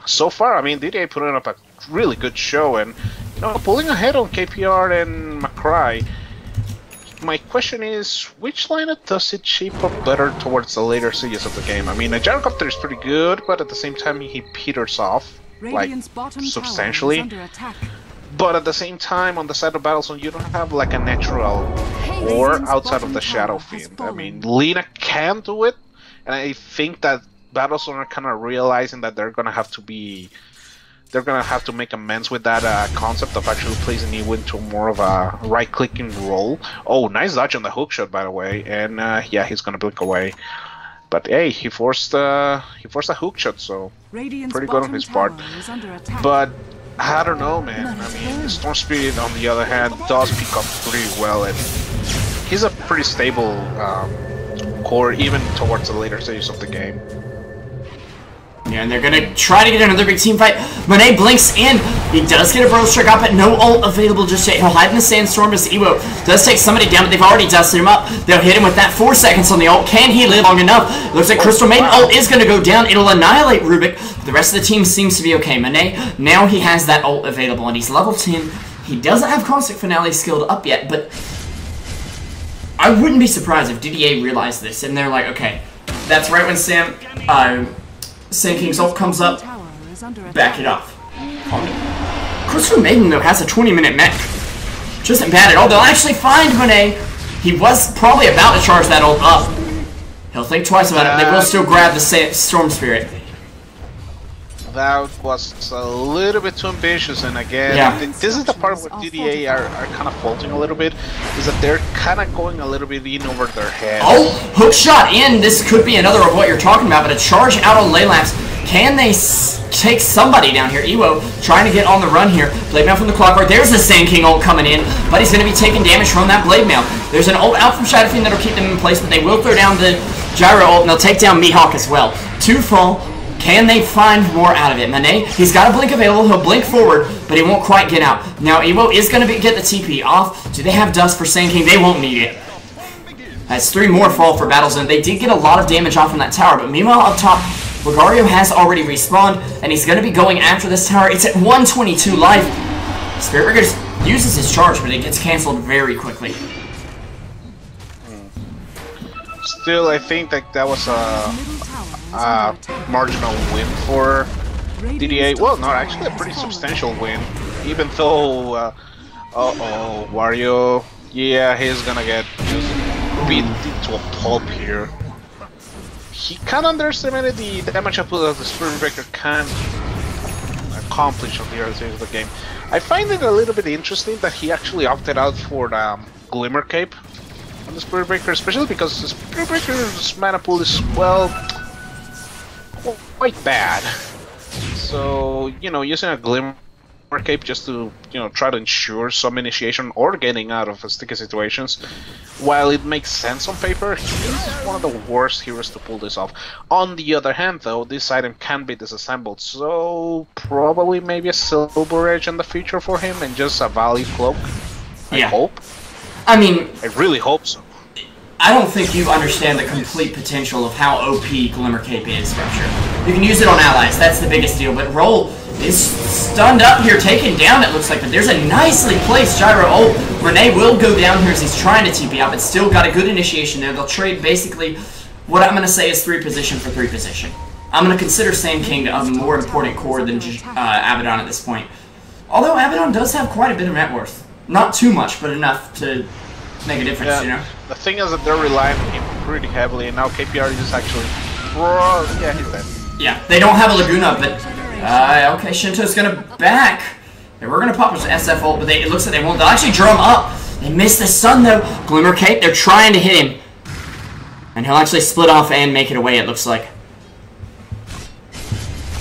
[SPEAKER 2] so far, I mean, DDA putting up a really good show, and you know, pulling ahead on KPR and McCry. My question is, which lineup does it shape up better towards the later stages of the game? I mean, a Dragondrop is pretty good, but at the same time, he peters off like substantially. But at the same time, on the side of Battlezone, you don't have like a natural war outside of the Shadow Fiend. I mean, Lina can do it, and I think that Battlezone are kind of realizing that they're gonna have to make amends with that concept of actually placing Evo into more of a right-clicking role. Oh, nice dodge on the hook shot, by the way, and yeah, he's gonna blink away. But hey, he forced a hook shot, so pretty good on his part. But I don't know, man. I mean, Storm Spirit, on the other hand, does pick up pretty well, and he's a pretty stable core even towards the later stages of the game.
[SPEAKER 1] Yeah, and they're gonna try to get another big team fight. Monet blinks in. He does get a Bro Strike up, but no ult available just yet. He'll hide in the Sandstorm as Evo does take somebody down, but they've already dusted him up. They'll hit him with that 4 seconds on the ult. Can he live long enough? Looks like Crystal Maiden ult is gonna go down. It'll annihilate Rubik. The rest of the team seems to be okay. Monet, now he has that ult available, and he's level 10. He doesn't have Caustic Finale skilled up yet, but I wouldn't be surprised if DDA realized this, and they're like, okay, that's right when Sand King's ult comes up, back it off. Crystal Maiden, though, has a 20-minute mech. Which isn't bad at all. They'll actually find Monet. He was probably about to charge that ult up. He'll think twice about it. They will still grab the Storm Spirit.
[SPEAKER 2] That was a little bit too ambitious, and again, this is the part where DDA are kind of faulting a little bit, is that they're kind of going a little bit in over their head.
[SPEAKER 1] Oh, hook shot in. This could be another of what you're talking about, but a charge out on Laylaps. Can they take somebody down here? Ewo trying to get on the run here. Blade Mail from the Clockwork. There's the Sand King ult coming in, but he's going to be taking damage from that Blade Mail. There's an ult out from Shadow Fiend that'll keep them in place, but they will throw down the Gyro ult, and they'll take down Mihawk as well. 2 fall. Can they find more out of it? Monet, he's got a blink available. He'll blink forward, but he won't quite get out. Now, Evo is going to get the TP off. Do they have Dust for Sand King? They won't need it. That's 3 more fall for Battlezone. They did get a lot of damage off from that tower, but meanwhile, up top, Lugario has already respawned, and he's going to be going after this tower. It's at 122 life. Spiritbreaker uses his charge, but it gets canceled very quickly.
[SPEAKER 2] Still, I think that was a marginal win for DDA. Well, no, actually a pretty substantial win. Even though, uh-oh, Wario, yeah, he's gonna get beat into a pulp here. He kind of underestimated the damage output that the Spiritbreaker can accomplish on the other side of the game. I find it a little bit interesting that he actually opted out for the Glimmer Cape on the Spiritbreaker, especially because the Spiritbreaker's mana pool is, well, quite bad. So, you know, using a Glimmer Cape just to, you know, try to ensure some initiation or getting out of sticky situations, while it makes sense on paper, he's one of the worst heroes to pull this off. On the other hand, though, this item can be disassembled, so probably maybe a Silver Edge in the future for him and just a Valley Cloak. I hope.
[SPEAKER 1] I mean,
[SPEAKER 2] I really hope so.
[SPEAKER 1] I don't think you understand the complete potential of how OP Glimmer Cape is, Rupture. You can use it on allies, that's the biggest deal, but Roll is stunned up here, taken down it looks like, but there's a nicely placed Gyro ult. Renee will go down here as he's trying to TP out, but still got a good initiation there. They'll trade basically what I'm going to say is 3 position for 3 position. I'm going to consider Sand King a more important core than Abaddon at this point. Although Abaddon does have quite a bit of net worth. Not too much, but enough to make a difference, you know?
[SPEAKER 2] The thing is that they're relying on him pretty heavily, and now KPR is actually... yeah, he's dead.
[SPEAKER 1] Yeah, they don't have a Laguna, but... okay, Shinto's gonna back. They were gonna pop his SF ult, but it looks like they won't. They'll actually drum up. They missed the stun, though. Glimmer Cape, they're trying to hit him. And he'll actually split off and make it away, it looks like.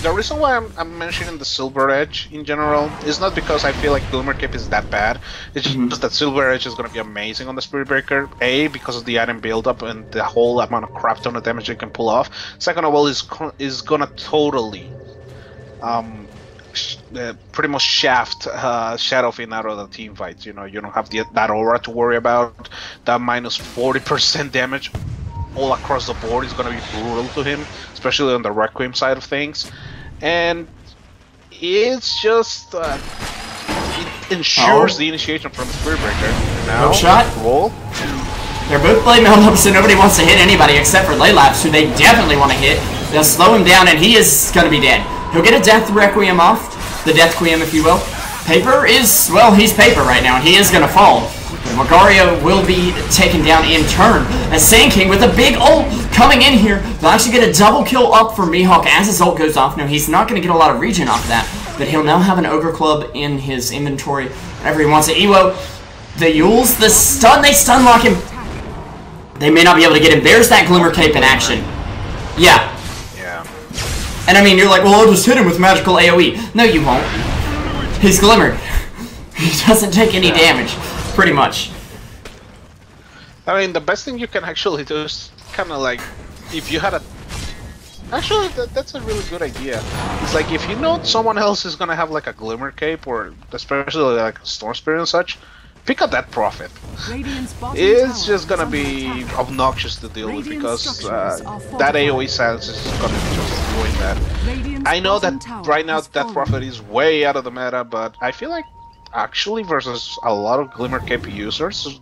[SPEAKER 2] The reason why I'm mentioning the Silver Edge in general is not because I feel like Glimmer Cape is that bad. It's just that Silver Edge is going to be amazing on the Spiritbreaker. A, because of the item build-up and the whole amount of crap ton of damage it can pull off. Second of all, is going to totally pretty much shaft Shadow Fiend out of the team fights. You know, you don't have that aura to worry about. That minus 40% damage. all across the board is gonna be brutal to him, especially on the Requiem side of things. And it's just it ensures the initiation from Spirit Breaker. Now,
[SPEAKER 1] shot.
[SPEAKER 2] Roll.
[SPEAKER 1] They're both blade mailed up, so nobody wants to hit anybody except for Laylabs, who they definitely want to hit. They'll slow him down, and he is going to be dead. He'll get a Death Requiem off, the Death Quiem, if you will. Paper is, well, he's Paper right now, and he is going to fall. But Magaria will be taken down in turn, as Sand King with a big ult coming in here. They'll actually get a double kill up for Mihawk as his ult goes off. Now, he's not going to get a lot of regen off that, but he'll now have an Ogre Club in his inventory whenever he wants it. Ewo, the Yules, the stun, they stun lock him. They may not be able to get him. There's that Glimmer Cape in action. Yeah.
[SPEAKER 2] Yeah.
[SPEAKER 1] And I mean, you're like, well, I'll just hit him with magical AoE. No, you won't. He's glimmered. He doesn't take any damage, pretty much.
[SPEAKER 2] I mean, the best thing you can actually do is kind of like, if you had a... Actually, that's a really good idea. It's like, if you know someone else is gonna have like a Glimmer Cape, or especially like a Storm Spirit and such, pick up that Prophet. It's just gonna be obnoxious to deal with, because that AoE silence is just gonna be just doing that. I know that right now that Prophet is way out of the meta, but I feel like actually versus a lot of Glimmer Cape users,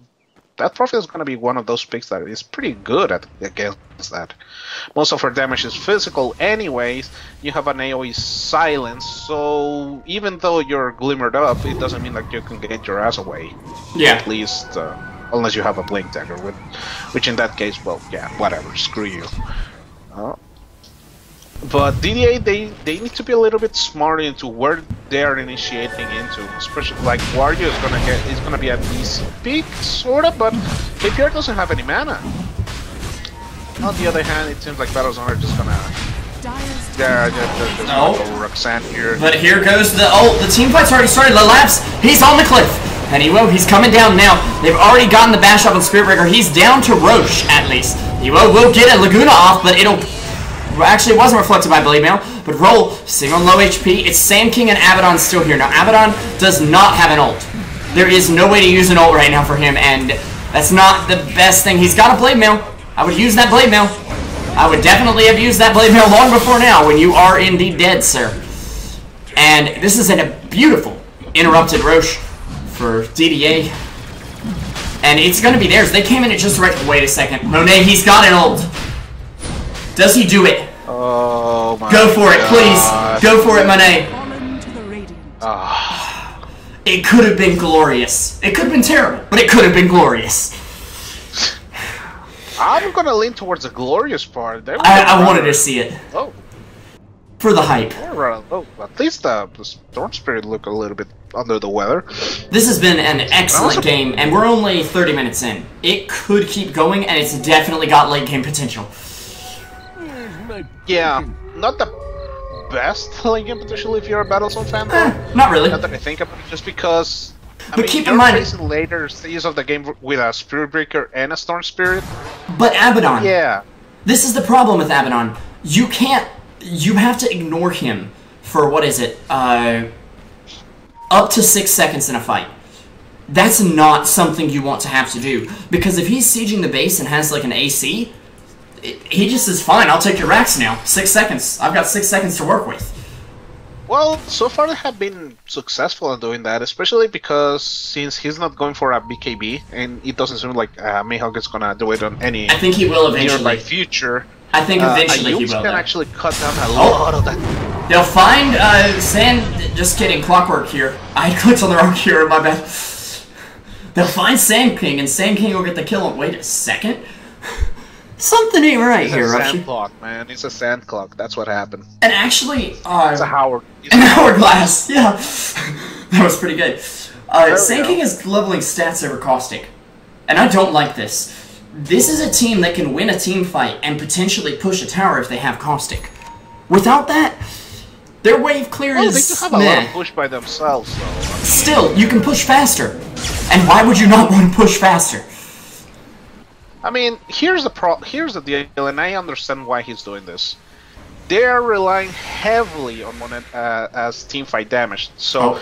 [SPEAKER 2] that Prophet is gonna be one of those picks that is pretty good against that. Most of her damage is physical anyways, you have an AoE silence, so even though you're glimmered up, it doesn't mean like you can get your ass away.
[SPEAKER 1] Yeah.
[SPEAKER 2] At least, unless you have a Blink Dagger, which in that case, well, yeah, whatever, screw you. But DDA, they need to be a little bit smart into where they're initiating into, especially like Wario is gonna be at easy peak, sorta, but KPR doesn't have any mana. On the other hand, it seems like Battlezone are just gonna... Yeah, just go Roxanne here.
[SPEAKER 1] But here goes the ult. The team fight's already started. Laylabs, he's on the cliff. And he's coming down now. They've already gotten the bash off on Spirit Breaker. He's down to Roche, at least. Will get a Laguna off, but it'll... Actually, it wasn't reflected by Blade Mail. But Roll, sitting on low HP. It's Sand King and Abaddon still here. Now, Abaddon does not have an ult. There is no way to use an ult right now for him, and that's not the best thing. He's got a Blade Mail. I would use that Blade Mail. I would definitely have used that Blade Mail long before now, when you are indeed dead, sir. And this is a beautiful interrupted Roche for DDA. And it's going to be theirs. They came in at just the right... Wait a second. Monet, he's got an ult. Does he do it?
[SPEAKER 2] Oh my
[SPEAKER 1] Go for it,
[SPEAKER 2] God.
[SPEAKER 1] please. Go for it, Monet.
[SPEAKER 2] Oh.
[SPEAKER 1] It could have been glorious. It could have been terrible, but it could have been glorious.
[SPEAKER 2] I'm gonna lean towards the glorious part.
[SPEAKER 1] I wanted to see it.
[SPEAKER 2] Oh.
[SPEAKER 1] For the hype.
[SPEAKER 2] Oh, at least the Storm Spirit look a little bit under the weather.
[SPEAKER 1] This has been an excellent game, and we're only 30 minutes in. It could keep going, and it's definitely got late game potential.
[SPEAKER 2] Yeah, not the best late game potential if you're a Battlezone fan, though.
[SPEAKER 1] Not really.
[SPEAKER 2] Not that I think about it, just because...
[SPEAKER 1] But keep in mind,
[SPEAKER 2] facing later stages of the game with a Spirit Breaker and a Storm Spirit.
[SPEAKER 1] But Abaddon.
[SPEAKER 2] Yeah.
[SPEAKER 1] This is the problem with Abaddon. You can't. You have to ignore him for what is it? Up to 6 seconds in a fight. That's not something you want to have to do, because if he's sieging the base and has like an AC, he just is fine. I'll take your racks now. 6 seconds. I've got 6 seconds to work with.
[SPEAKER 2] Well, so far they have been successful in doing that, especially because since he's not going for a BKB, and it doesn't seem like Mihawk is gonna do it on any
[SPEAKER 1] I think he will eventually.
[SPEAKER 2] nearby future.
[SPEAKER 1] I think eventually he will.
[SPEAKER 2] Can actually cut down a lot of that.
[SPEAKER 1] They'll find Sand. Just kidding, Clockwork here. I clicked on the wrong hero, my bad. They'll find Sand King, and Sand King will get the kill. Wait a second. Something ain't right here,
[SPEAKER 2] It's a sand
[SPEAKER 1] Ruptur.
[SPEAKER 2] clock, man. It's a sand clock. That's what happened.
[SPEAKER 1] And actually,
[SPEAKER 2] It's a Howard.
[SPEAKER 1] an hourglass. Yeah, that was pretty good. Sand King is leveling stats over Caustic, and I don't like this. This is a team that can win a team fight and potentially push a tower if they have Caustic. Without that, their wave clear is
[SPEAKER 2] they do have a lot of push by themselves, though.
[SPEAKER 1] Still, you can push faster. And why would you not want to push faster?
[SPEAKER 2] I mean, here's the deal, and I understand why he's doing this. They are relying heavily on one as teamfight damage, so...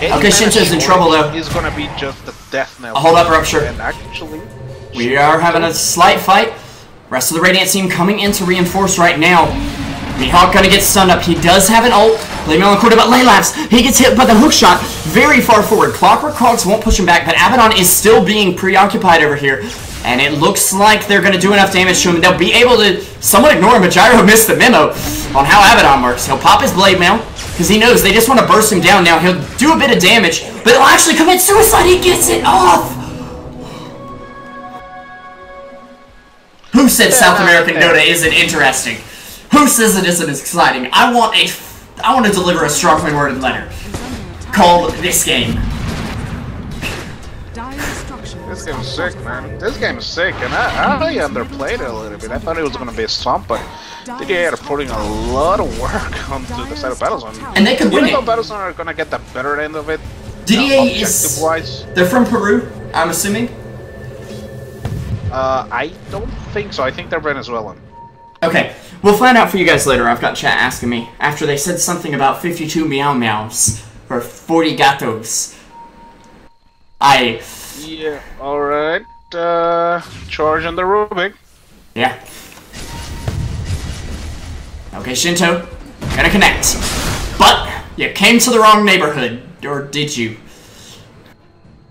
[SPEAKER 1] Okay, Shinto's in trouble, though.
[SPEAKER 2] Is gonna be just the death knell.
[SPEAKER 1] Hold up, Ruptur.
[SPEAKER 2] And actually...
[SPEAKER 1] We are having a slight fight. Rest of the Radiant team coming in to reinforce right now. Mihawk gonna get stunned up. He does have an ult. Blaming on the corner, but Laylabs, he gets hit by the hook shot very far forward. Clockwork Cogs won't push him back, but Abaddon is still being preoccupied over here. And it looks like they're gonna do enough damage to him. They'll be able to somewhat ignore him, but Gyro missed the memo on how Abaddon works. He'll pop his blade mail, because he knows they just want to burst him down now. He'll do a bit of damage, but he'll actually commit suicide. He gets it off! Who said South American Dota isn't interesting? Who says it isn't as exciting? I want to deliver a strongly worded letter called this game.
[SPEAKER 2] This game is sick, man. This game is sick, and I underplayed it a little bit. I thought it was going to be a slump, but DDA are putting a lot of work onto the side of Battlezone.
[SPEAKER 1] And they could win it.
[SPEAKER 2] Even though Battlezone are going to get the better end of it.
[SPEAKER 1] DDA is... They're from Peru, I'm assuming?
[SPEAKER 2] I don't think so. I think they're Venezuelan.
[SPEAKER 1] Okay, we'll find out for you guys later. I've got chat asking me after they said something about 52 meow meows or 40 gatos.
[SPEAKER 2] Yeah, alright. Charge on the Rubik.
[SPEAKER 1] Yeah. Okay, Shinto, gonna connect. But you came to the wrong neighborhood, or did you?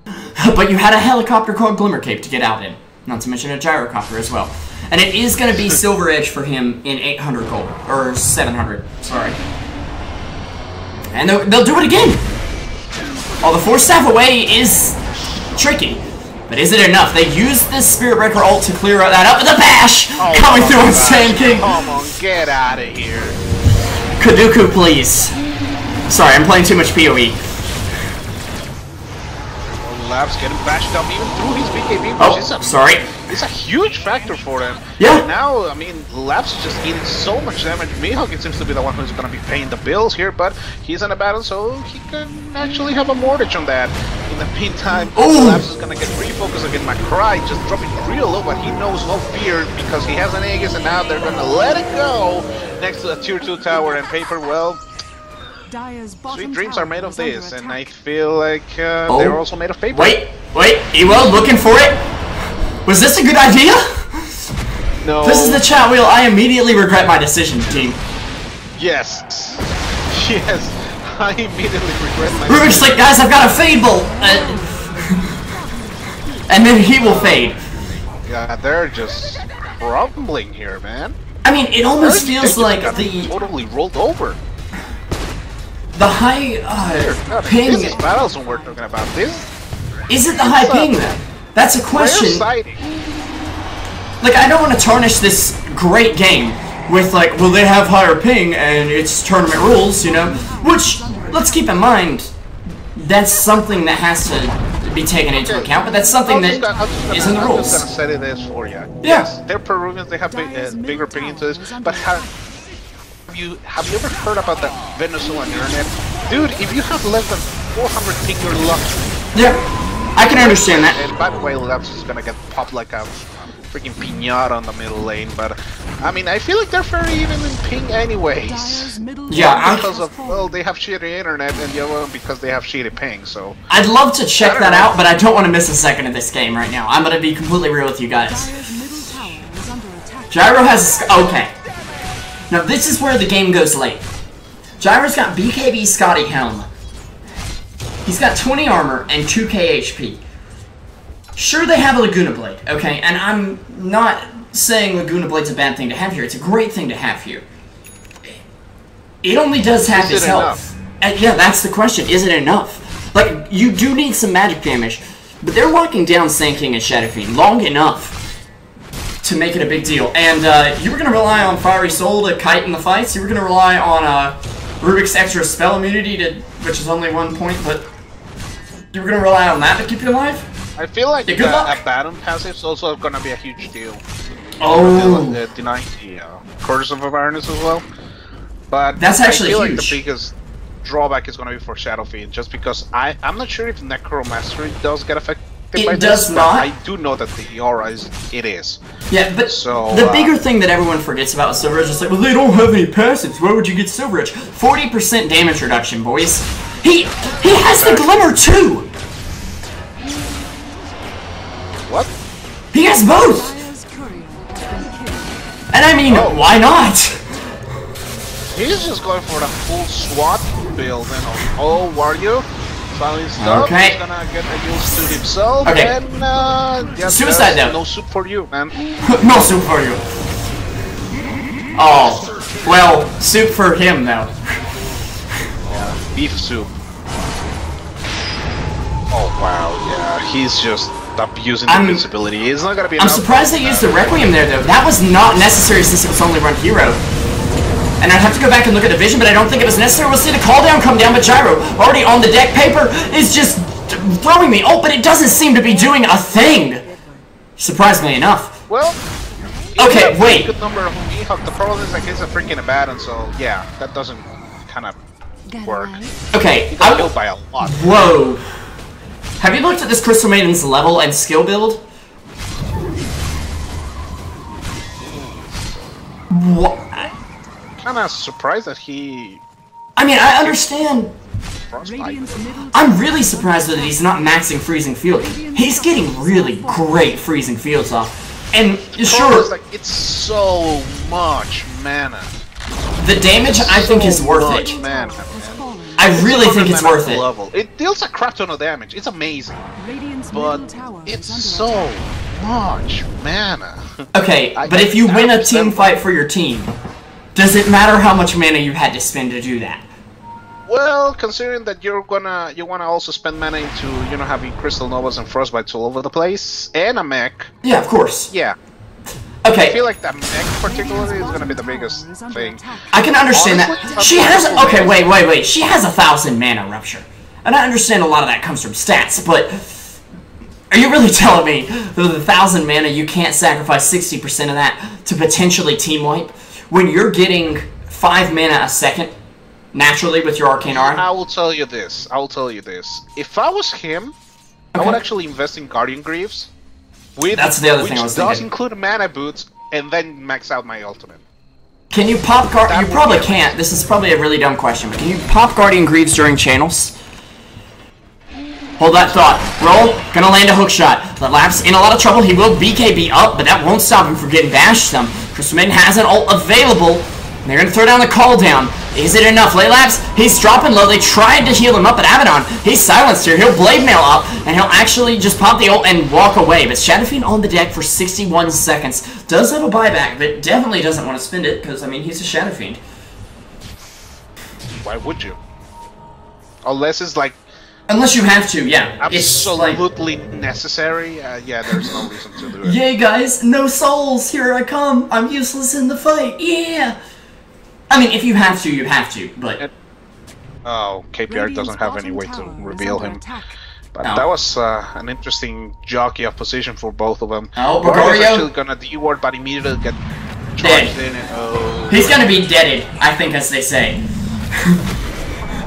[SPEAKER 1] But you had a helicopter called Glimmer Cape to get out in. Not to mention a gyrocopter as well. And it is going to be Silver Edge for him in 800 gold. Or 700, sorry. And they'll do it again! While the Force Staff away is tricky. But is it enough? They use this Spirit Breaker ult to clear that up. The bash! Coming through on Sand King!
[SPEAKER 2] Come on, get out of here.
[SPEAKER 1] Kaduku, please. Sorry, I'm playing too much PoE.
[SPEAKER 2] Labs getting bashed up even through his BKB, which
[SPEAKER 1] sorry.
[SPEAKER 2] It's a huge factor for them.
[SPEAKER 1] Yeah.
[SPEAKER 2] And now, I mean, Labs is just eating so much damage. Mihawk, it seems to be the one who's going to be paying the bills here, but he's in a battle, so he can actually have a mortgage on that. In the meantime, Labs is going to get refocused against McCry, just dropping real low, but he knows no fear because he has an Aegis, and now they're going to let it go next to the tier 2 tower and Paper. Well, sweet dreams are made of this, and I feel like they're also made of paper.
[SPEAKER 1] Wait, Ewo, looking for it? Was this a good idea?
[SPEAKER 2] No.
[SPEAKER 1] This is the chat wheel. I immediately regret my decision, team.
[SPEAKER 2] Yes. Yes. I immediately regret my
[SPEAKER 1] Rubik's like, guys, I've got a fade bolt. And then he will fade.
[SPEAKER 2] Yeah, they're just crumbling here, man.
[SPEAKER 1] I mean, it almost feels like the...
[SPEAKER 2] totally rolled over.
[SPEAKER 1] The high ping...
[SPEAKER 2] This is Battlezone we're talking about. This...
[SPEAKER 1] Is it the high ping, then? That's a question. Like, I don't want to tarnish this great game with, like, well, they have higher ping and it's tournament rules, you know? Which, let's keep in mind, that's something that has to be taken into account, but that's something that is in the rules.
[SPEAKER 2] I'm just gonna set it as for you.
[SPEAKER 1] Yeah.
[SPEAKER 2] Yes, they're Peruvians, they have bigger ping into this, but have you ever heard about the Venezuelan internet? Dude, if you have less than 400 ping, you're lucky.
[SPEAKER 1] Yeah. I can understand that.
[SPEAKER 2] And by the way, Labs is gonna get popped like a freaking piñata on the middle lane, but I mean, I feel like they're very even in ping anyways.
[SPEAKER 1] Yeah,
[SPEAKER 2] because of, well, they have shitty internet, and the other one because they have shitty ping, so...
[SPEAKER 1] I'd love to check that out, but I don't want to miss a second of this game right now. I'm gonna be completely real with you guys. Gyro has... Okay. Now, this is where the game goes late. Gyro's got BKB Scotty Helm. He's got 20 armor and 2k HP. Sure, they have a Laguna Blade, okay? And I'm not saying Laguna Blade's a bad thing to have here. It's a great thing to have here. It only does half his health. Yeah, that's the question. Is it enough? Like, you do need some magic damage, but they're locking down Sand King and Shadow Fiend long enough to make it a big deal. And you were going to rely on Fiery Soul to kite in the fights. You were going to rely on Rubik's extra spell immunity, which is only 1 point, but you were going to rely on that to keep you alive?
[SPEAKER 2] I feel like
[SPEAKER 1] a
[SPEAKER 2] Baton passive is also going to be a huge deal.
[SPEAKER 1] Oh.
[SPEAKER 2] Denying the Curse of Awareness as well. But
[SPEAKER 1] that's actually
[SPEAKER 2] I feel
[SPEAKER 1] huge.
[SPEAKER 2] Like the biggest drawback is going to be for Shadow Fiend, just because I'm not sure if Necromastery does get affected by this. It does not. I do know that the aura it is.
[SPEAKER 1] Yeah, but so, the bigger thing that everyone forgets about Silver Edge is like, well, they don't have any passives. Why would you get Silver Edge? 40% damage reduction, boys. He has the Glimmer too!
[SPEAKER 2] What?
[SPEAKER 1] He has both! And I mean, why not?
[SPEAKER 2] He's just going for the full SWAT build, and Wario. Stuff.
[SPEAKER 1] Okay.
[SPEAKER 2] He's gonna get used to himself.
[SPEAKER 1] Okay.
[SPEAKER 2] And,
[SPEAKER 1] Suicide though.
[SPEAKER 2] No soup for you, man.
[SPEAKER 1] No soup for you. Oh, well, soup for him though.
[SPEAKER 2] Yeah, beef soup. Oh wow, yeah, he's just abusing the invincibility. He's not gonna be.
[SPEAKER 1] I'm surprised they used the Requiem there though. That was not necessary since it was only run hero. And I'd have to go back and look at the vision, but I don't think it was necessary. We'll see the call down come down, but Gyro, already on the deck. Paper is just throwing me. Oh, but it doesn't seem to be doing a thing. Surprisingly enough.
[SPEAKER 2] Well,
[SPEAKER 1] okay, wait.
[SPEAKER 2] Good number of Mihawk. The problem is like he's a freaking Abaddon, so yeah, that doesn't kind of work.
[SPEAKER 1] Okay,
[SPEAKER 2] He got killed by a lot.
[SPEAKER 1] Whoa. Have you looked at this Crystal Maiden's level and skill build? What?
[SPEAKER 2] Kind of surprised that he.
[SPEAKER 1] I mean, I understand. I'm really surprised that he's not maxing Freezing Field. He's getting really great Freezing Fields off. And sure,
[SPEAKER 2] like, it's so much mana.
[SPEAKER 1] The damage I think is worth it.
[SPEAKER 2] Mana.
[SPEAKER 1] I really think it's worth it.
[SPEAKER 2] Level. It deals a crap ton of damage. It's amazing. But it's so much mana.
[SPEAKER 1] Okay, but if you win a team fight for your team, does it matter how much mana you had to spend to do that?
[SPEAKER 2] Well, considering that you wanna also spend mana into, you know, having Crystal Novas and Frostbites all over the place, and a mech.
[SPEAKER 1] Yeah, of course.
[SPEAKER 2] Yeah.
[SPEAKER 1] Okay.
[SPEAKER 2] I feel like that mech particularly is gonna be the biggest thing.
[SPEAKER 1] I can understand that. She has. Okay, wait. She has 1,000 mana Rupture, and I understand a lot of that comes from stats. But are you really telling me that with 1,000 mana you can't sacrifice 60% of that to potentially team wipe when you're getting 5 mana a second naturally with your Arcane Aura?
[SPEAKER 2] I will tell you this. If I was him, I would actually invest in Guardian Greaves.
[SPEAKER 1] That's the other thing I was thinking.
[SPEAKER 2] Which does include mana boots, and then max out my ultimate.
[SPEAKER 1] Can you pop You probably can't. This is probably a really dumb question, but can you pop Guardian Greaves during channels? Hold that thought. Roll. Gonna land a hook shot. The Lap's in a lot of trouble. He will BKB up, but that won't stop him from getting bashed some. Crystal Maiden has an ult available. They're gonna throw down the call down. Is it enough? Laylabs, he's dropping low. They tried to heal him up, but Abaddon, he's silenced here. He'll Blade Mail up, and he'll actually just pop the ult and walk away. But Shadowfiend on the deck for 61 seconds. Does have a buyback, but definitely doesn't want to spend it, because, I mean, he's a Shadowfiend.
[SPEAKER 2] Why would you? Unless it's like...
[SPEAKER 1] Unless you have to, yeah.
[SPEAKER 2] Absolutely necessary, yeah, there's no reason to do it.
[SPEAKER 1] Yay, guys, no souls, here I come. I'm useless in the fight, yeah! I mean, if you have to, you have to, but...
[SPEAKER 2] Oh, KPR doesn't have any way to reveal him. But that was an interesting jockey of position for both of them.
[SPEAKER 1] Oh,
[SPEAKER 2] Wario's actually gonna D-ward, but immediately get charged in and
[SPEAKER 1] He's gonna be deaded, I think, as they say.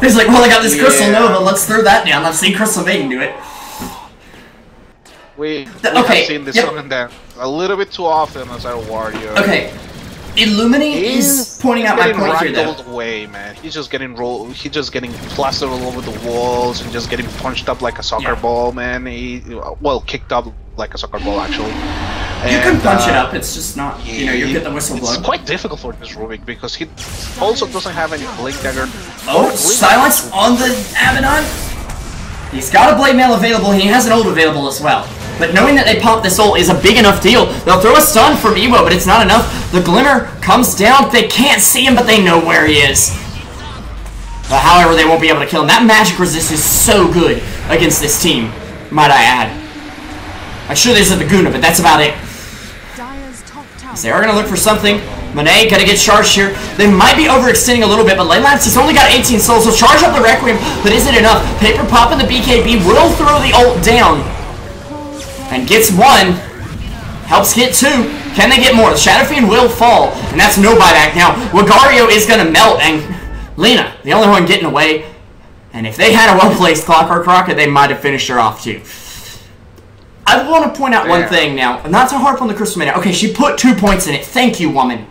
[SPEAKER 1] He's like, well, I got this Crystal Nova, let's throw that down. Let's see Crystal Maiden do it.
[SPEAKER 2] We have seen this one and that a little bit too often as our Wario.
[SPEAKER 1] Okay. Illumini is pointing out my point here, though.
[SPEAKER 2] Away, man. He's just getting rolled. He's just getting plastered all over the walls and just getting punched up like a soccer ball, man. Kicked up like a soccer ball, actually.
[SPEAKER 1] You can punch it up. It's just not. You know, you get the whistle blow.
[SPEAKER 2] It's quite difficult for this Rubik because he also doesn't have any blink dagger.
[SPEAKER 1] Oh, silence on the Abaddon. He's got a Blade Mail available. He has an ult available as well. But knowing that they pop this ult is a big enough deal. They'll throw a stun from Evo, but it's not enough. The Glimmer comes down. They can't see him, but they know where he is. But however, they won't be able to kill him. That magic resist is so good against this team, might I add. I'm sure there's a Laguna, but that's about it. So they are going to look for something. Monet got to get charged here. They might be overextending a little bit, but Laylabs has only got 18 souls, so charge up the Requiem, but is it enough? Paper popping the BKB will throw the ult down. And gets one. Helps get two. Can they get more? The Shadowfiend will fall, and that's no buyback. Now, Wagario is going to melt, and Lena, the only one getting away. And if they had a well-placed Clockwork Rocket, they might have finished her off, too. I want to point out one thing now. Not to harp on the Crystal Maiden. Okay, she put 2 points in it. Thank you, woman.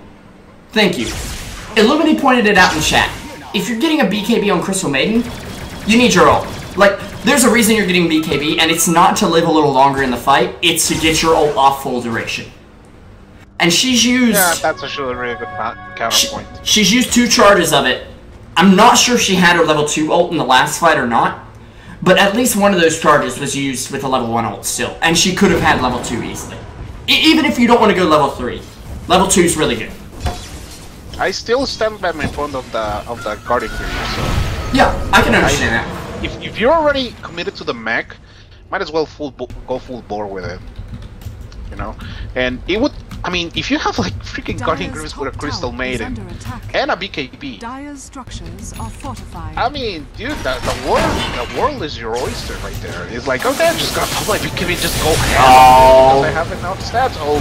[SPEAKER 1] Thank you. Illumini pointed it out in chat. If you're getting a BKB on Crystal Maiden, you need your ult. Like, there's a reason you're getting BKB, and it's not to live a little longer in the fight. It's to get your ult off full duration. and she's used...
[SPEAKER 2] Yeah, that's actually a really good counterpoint.
[SPEAKER 1] She's used 2 charges of it. I'm not sure if she had her level 2 ult in the last fight or not, but at least one of those charges was used with a level 1 ult still, and she could have had level 2 easily. Even if you don't want to go level 3, level 2 is really good.
[SPEAKER 2] I still stand by my point of the Guardian Grief, so...
[SPEAKER 1] Yeah, I can understand that.
[SPEAKER 2] If you're already committed to the mech, might as well go full bore with it. You know? And it would... I mean, if you have like freaking Guardian Griefs with a Crystal Maiden and a BKB...
[SPEAKER 4] Dire's structures are fortified.
[SPEAKER 2] I mean, dude, the world is your oyster right there. It's like, okay, I'm just gonna put my BKB, just go ham because I have enough stats. Oh...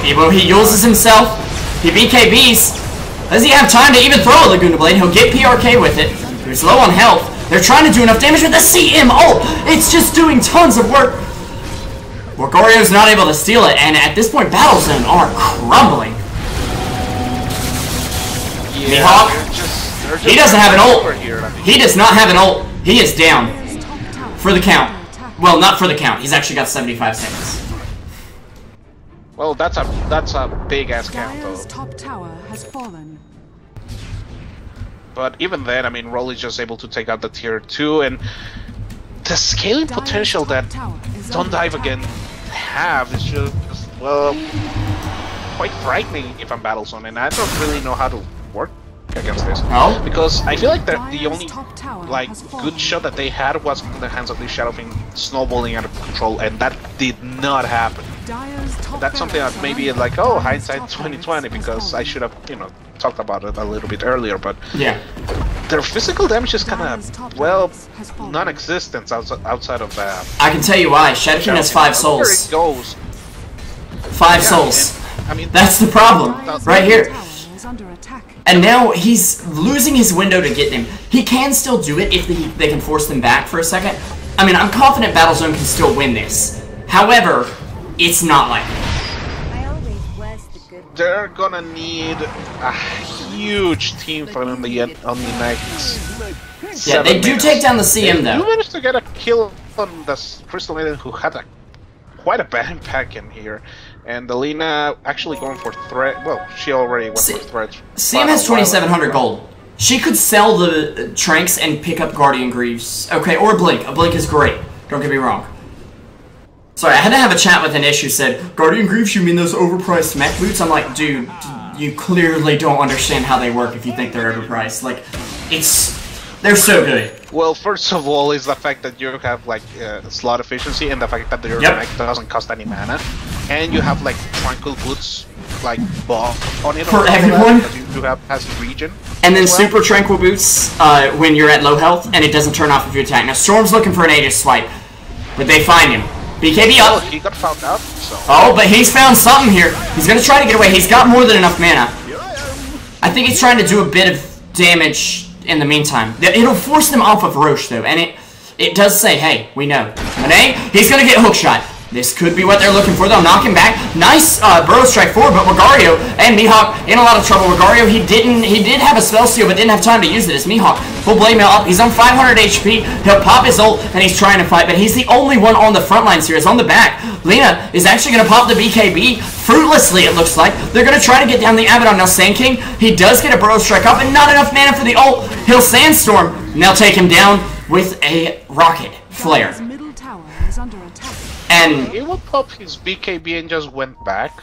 [SPEAKER 1] He uses himself, he BKBs. Does he have time to even throw a Laguna Blade? He'll get PRK with it. He's low on health. They're trying to do enough damage with the CM ult. It's just doing tons of work. Gorgorio's not able to steal it, and at this point, Battlezone are crumbling.
[SPEAKER 2] Yeah,
[SPEAKER 1] Mihawk, he doesn't have an ult. He does not have an ult. He is down for the count. Well, not for the count. He's actually got 75 seconds.
[SPEAKER 2] Well, that's a big ass count though.
[SPEAKER 4] Top tower has fallen.
[SPEAKER 2] But even then, I mean, Rolly's just able to take out the tier 2, and the scaling potential that Don't Dive Again have is just, well, quite frightening if I'm Battlezone, and I don't really know how to work against this.
[SPEAKER 1] Oh?
[SPEAKER 2] Because I feel like the only like good shot that they had was in the hands of the Shadow Fiend snowballing out of control, and that did not happen. That's something that maybe like, oh, hindsight 2020, because I should have, you know, talked about it a little bit earlier, but
[SPEAKER 1] yeah,
[SPEAKER 2] their physical damage is kind of, well, non-existent outside of that.
[SPEAKER 1] I can tell you why. Shadow Fiend has 5 souls.
[SPEAKER 2] There it goes.
[SPEAKER 1] 5 souls.
[SPEAKER 2] And, I mean,
[SPEAKER 1] that's the problem, right here. And now he's losing his window to get them. He can still do it if they can force them back for a second. I mean, I'm confident Battlezone can still win this. However, it's not like
[SPEAKER 2] they're gonna need a huge team fight on the next.
[SPEAKER 1] Yeah, they do take down the CM though.
[SPEAKER 2] You managed to get a kill on the Crystal Maiden, who had quite a bad impact in here, and Alina actually going for threat. Well, she already went for threats.
[SPEAKER 1] CM has 2,700 gold. She could sell the Tranks and pick up Guardian Greaves. Okay, or Blink. A Blink is great. Don't get me wrong. Sorry, I had to have a chat with an issue said, Guardian Greaves, you mean those overpriced mech boots? I'm like, dude, you clearly don't understand how they work if you think they're overpriced. Like, they're so good.
[SPEAKER 2] Well, first of all, is the fact that you have, like, slot efficiency, and the fact that your mech doesn't cost any mana. And you have, like, Tranquil Boots, like, buff on it.
[SPEAKER 1] For everyone?
[SPEAKER 2] You have as regen.
[SPEAKER 1] And then Super Tranquil Boots when you're at low health, and it doesn't turn off if you attack. Now, Storm's looking for an Aegis swipe, but they find him. BKB up.
[SPEAKER 2] Oh, he got found out, so...
[SPEAKER 1] Oh, but he's found something here. He's gonna try to get away. He's got more than enough mana. I think he's trying to do a bit of damage in the meantime. It'll force them off of Roche, though, and it does say, hey, we know. Monet, he's gonna get hookshot. This could be what they're looking for. They'll knock him back. Nice burrow strike forward, but Wagario and Mihawk in a lot of trouble. Wagario, he did have a spell steal, but didn't have time to use it. As Mihawk, full blade mail up. He's on 500 HP. He'll pop his ult, and he's trying to fight, but he's the only one on the front lines here. He's on the back. Lina is actually going to pop the BKB fruitlessly, it looks like. They're going to try to get down the Abaddon. Now, Sand King, he does get a burrow strike up, and not enough mana for the ult. He'll Sandstorm, and they'll take him down with a rocket flare. And
[SPEAKER 2] he will pop his BKB and just went back.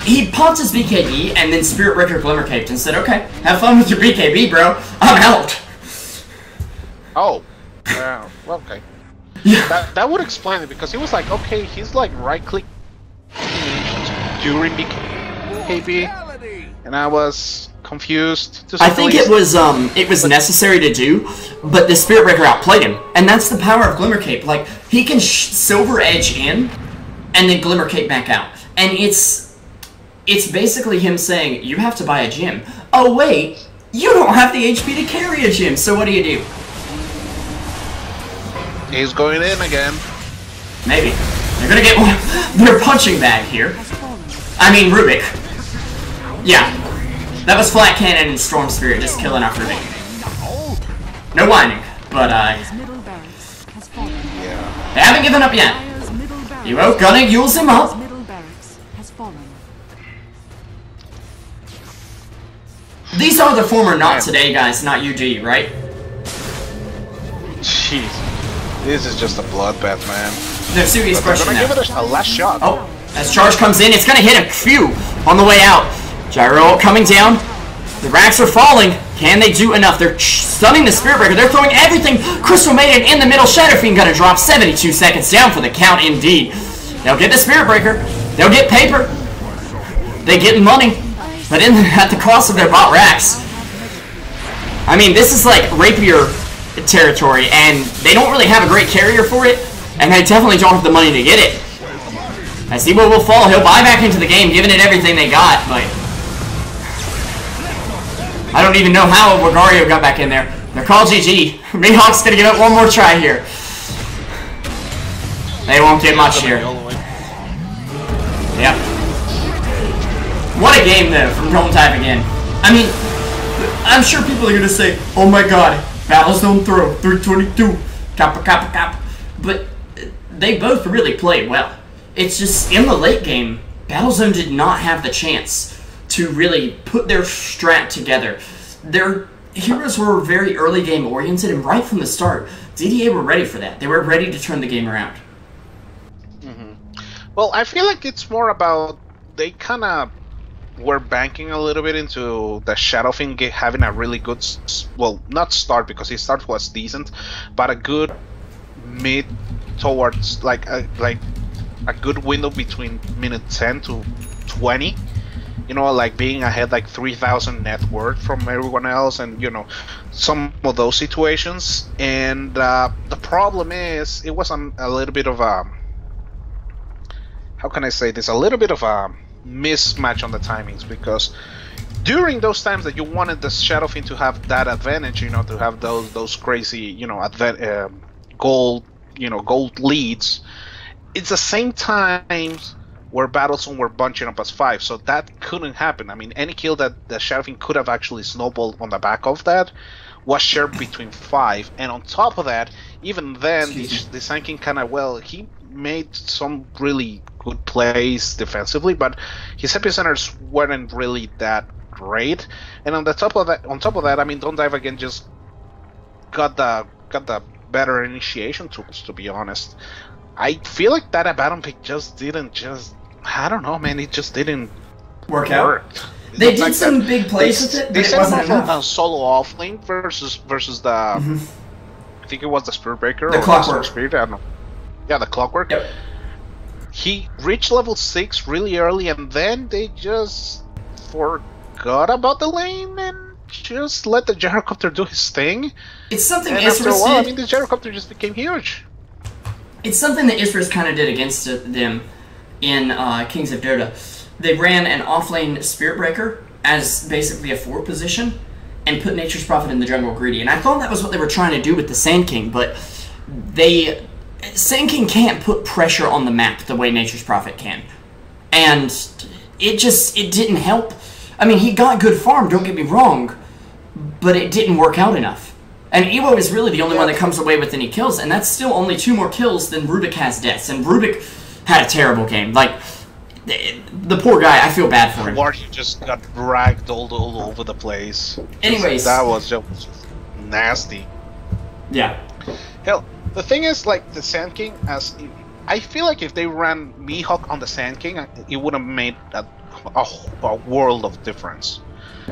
[SPEAKER 1] He popped his BKB and then Spirit Breaker Glimmer Caped and said, okay, have fun with your BKB, bro. I'm out.
[SPEAKER 2] Oh. Yeah, well, okay.
[SPEAKER 1] Yeah.
[SPEAKER 2] That would explain it, because he was like, okay, he's like right-click during BKB, and I was confused.
[SPEAKER 1] I think it was necessary to do, but the Spirit Breaker outplayed him, and that's the power of Glimmer Cape. Like, he can Silver Edge in, and then Glimmer Cape back out, and it's basically him saying, you have to buy a gym. Oh wait, you don't have the HP to carry a gym, so what do you do?
[SPEAKER 2] He's going in again.
[SPEAKER 1] Maybe. They're gonna get their punching bag here. I mean, Rubik. Yeah. That was Flat Cannon and Storm Spirit just killing off Rubik. No whining, but they haven't given up yet. Evo gonna use him up. These are the former Not Today guys, not UG, right?
[SPEAKER 2] Jeez. This is just a bloodbath, man.
[SPEAKER 1] No, serious question now.
[SPEAKER 2] Give it a last shot.
[SPEAKER 1] Oh, as charge comes in, it's gonna hit him. Phew! On the way out. Gyro coming down. The racks are falling. Can they do enough? They're stunning the Spirit Breaker. They're throwing everything. Crystal Maiden in the middle. Shadow Fiend gonna drop 72 seconds down for the count indeed. They'll get the Spirit Breaker. They'll get paper. They get money. But at the cost of their bot racks. I mean, this is like rapier territory, and they don't really have a great carrier for it, and they definitely don't have the money to get it. As Debo will fall, he'll buy back into the game, giving it everything they got, but I don't even know how Wagario got back in there. They're called GG. Mihawk's gonna give it one more try here. They won't get much here. Yep. What a game, though, from Don't Dive again. I mean, I'm sure people are gonna say, oh my god, Battlezone throw, 322, kappa, kappa, kappa. But they both really played well. It's just, in the late game, Battlezone did not have the chance to really put their strat together. Their heroes were very early game oriented, and right from the start, DDA were ready for that. They were ready to turn the game around.
[SPEAKER 2] Well, I feel like it's more about they kind of were banking a little bit into the Shadow Fiend having a really good, well, not start because his start was decent, but a good mid towards like a good window between minute 10 to 20. You know, like being ahead like 3,000 net worth from everyone else, and you know, some of those situations. And the problem is, it was a little bit of a, how can I say this? A little bit of a mismatch on the timings, because during those times that you wanted the Shadow Fiend to have that advantage, you know, to have those crazy, you know, gold leads, it's the same times where Battlezone were bunching up as 5, so that couldn't happen. I mean, any kill that the Shadow Fiend could have actually snowballed on the back of that was shared between 5, and on top of that, even then, the Sand King kind of, well, he made some really good plays defensively, but his epicenters weren't really that great. And on top of that, I mean, Don't Dive again just got the better initiation tools, to be honest. I feel like that Abaddon pick I don't know, man, it just didn't work out.
[SPEAKER 1] They did some big plays with it, but it wasn't enough.
[SPEAKER 2] A solo offlane versus the I think it was the Spirit Breaker
[SPEAKER 1] or Clockwork.
[SPEAKER 2] Spirit, I don't know. Yeah, the Clockwork.
[SPEAKER 1] Yep.
[SPEAKER 2] He reached level 6 really early, and then they just forgot about the lane and just let the gyrocopter do his thing.
[SPEAKER 1] It's something
[SPEAKER 2] and after a while, I mean, the gyrocopter just became huge.
[SPEAKER 1] It's something that Isras kind of did against them in Kings of Dota. They ran an offlane Spirit Breaker as basically a 4 position and put Nature's Prophet in the jungle greedy. And I thought that was what they were trying to do with the Sand King, but Sand King can't put pressure on the map the way Nature's Prophet can. And it didn't help. I mean, he got good farm, don't get me wrong, but it didn't work out enough. And Ewo is really the only one that comes away with any kills, and that's still only 2 more kills than Rubik has deaths. And Rubik had a terrible game. Like, the poor guy, I feel bad for him.
[SPEAKER 2] Wardy just got dragged all over the place.
[SPEAKER 1] Anyways.
[SPEAKER 2] That was just nasty.
[SPEAKER 1] Yeah.
[SPEAKER 2] Hell, the thing is, like, the Sand King, I feel like if they ran Mihawk on the Sand King, it would have made a world of difference.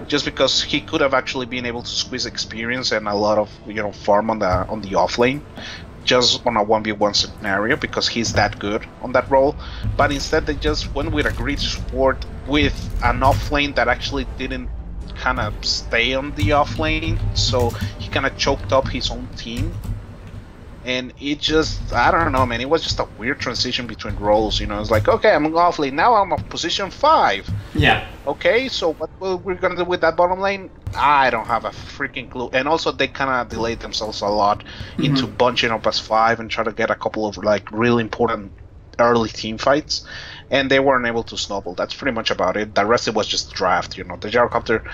[SPEAKER 2] Just because he could have actually been able to squeeze experience and a lot of, you know, farm on the offlane, just on a 1v1 scenario, because he's that good on that role. But instead they just went with a great support with an offlane that actually didn't kind of stay on the offlane, so he kind of choked up his own team. And it just, I don't know, man, it was just a weird transition between roles, you know. It's like, okay, I'm offlane, now I'm on position 5.
[SPEAKER 1] Yeah.
[SPEAKER 2] Okay, so what we're gonna do with that bottom lane? I don't have a freaking clue. And also, they kind of delayed themselves a lot into bunching up as 5 and try to get a couple of, like, really important early team fights. And they weren't able to snowball. That's pretty much about it. The rest, it was just draft, you know. The gyrocopter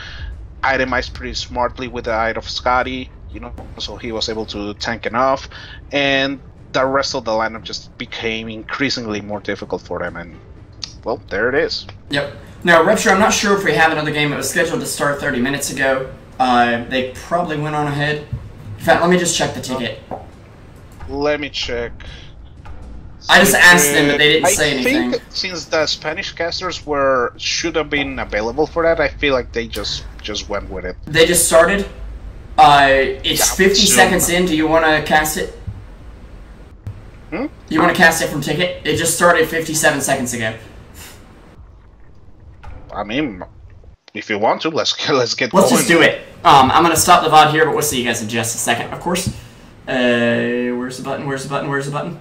[SPEAKER 2] itemized pretty smartly with the eye of Scotty, you know, so he was able to tank enough, and the rest of the lineup just became increasingly more difficult for them, and well, there it is.
[SPEAKER 1] Yep. Now, Ruptur, I'm not sure if we have another game that was scheduled to start 30 minutes ago. They probably went on ahead. In fact, let me just check the ticket.
[SPEAKER 2] Let me check.
[SPEAKER 1] I just asked them, but they didn't say anything.
[SPEAKER 2] I think since the Spanish casters should have been available for that, I feel like they just went with it.
[SPEAKER 1] They just started. It's 50 seconds in. Do you want to cast it? You want to cast it from ticket? It just started 57 seconds ago.
[SPEAKER 2] I mean, if you want to, let's get going.
[SPEAKER 1] Let's just do it. I'm gonna stop the VOD here, but we'll see you guys in just a second, of course. Where's the button? Where's the button? Where's the button?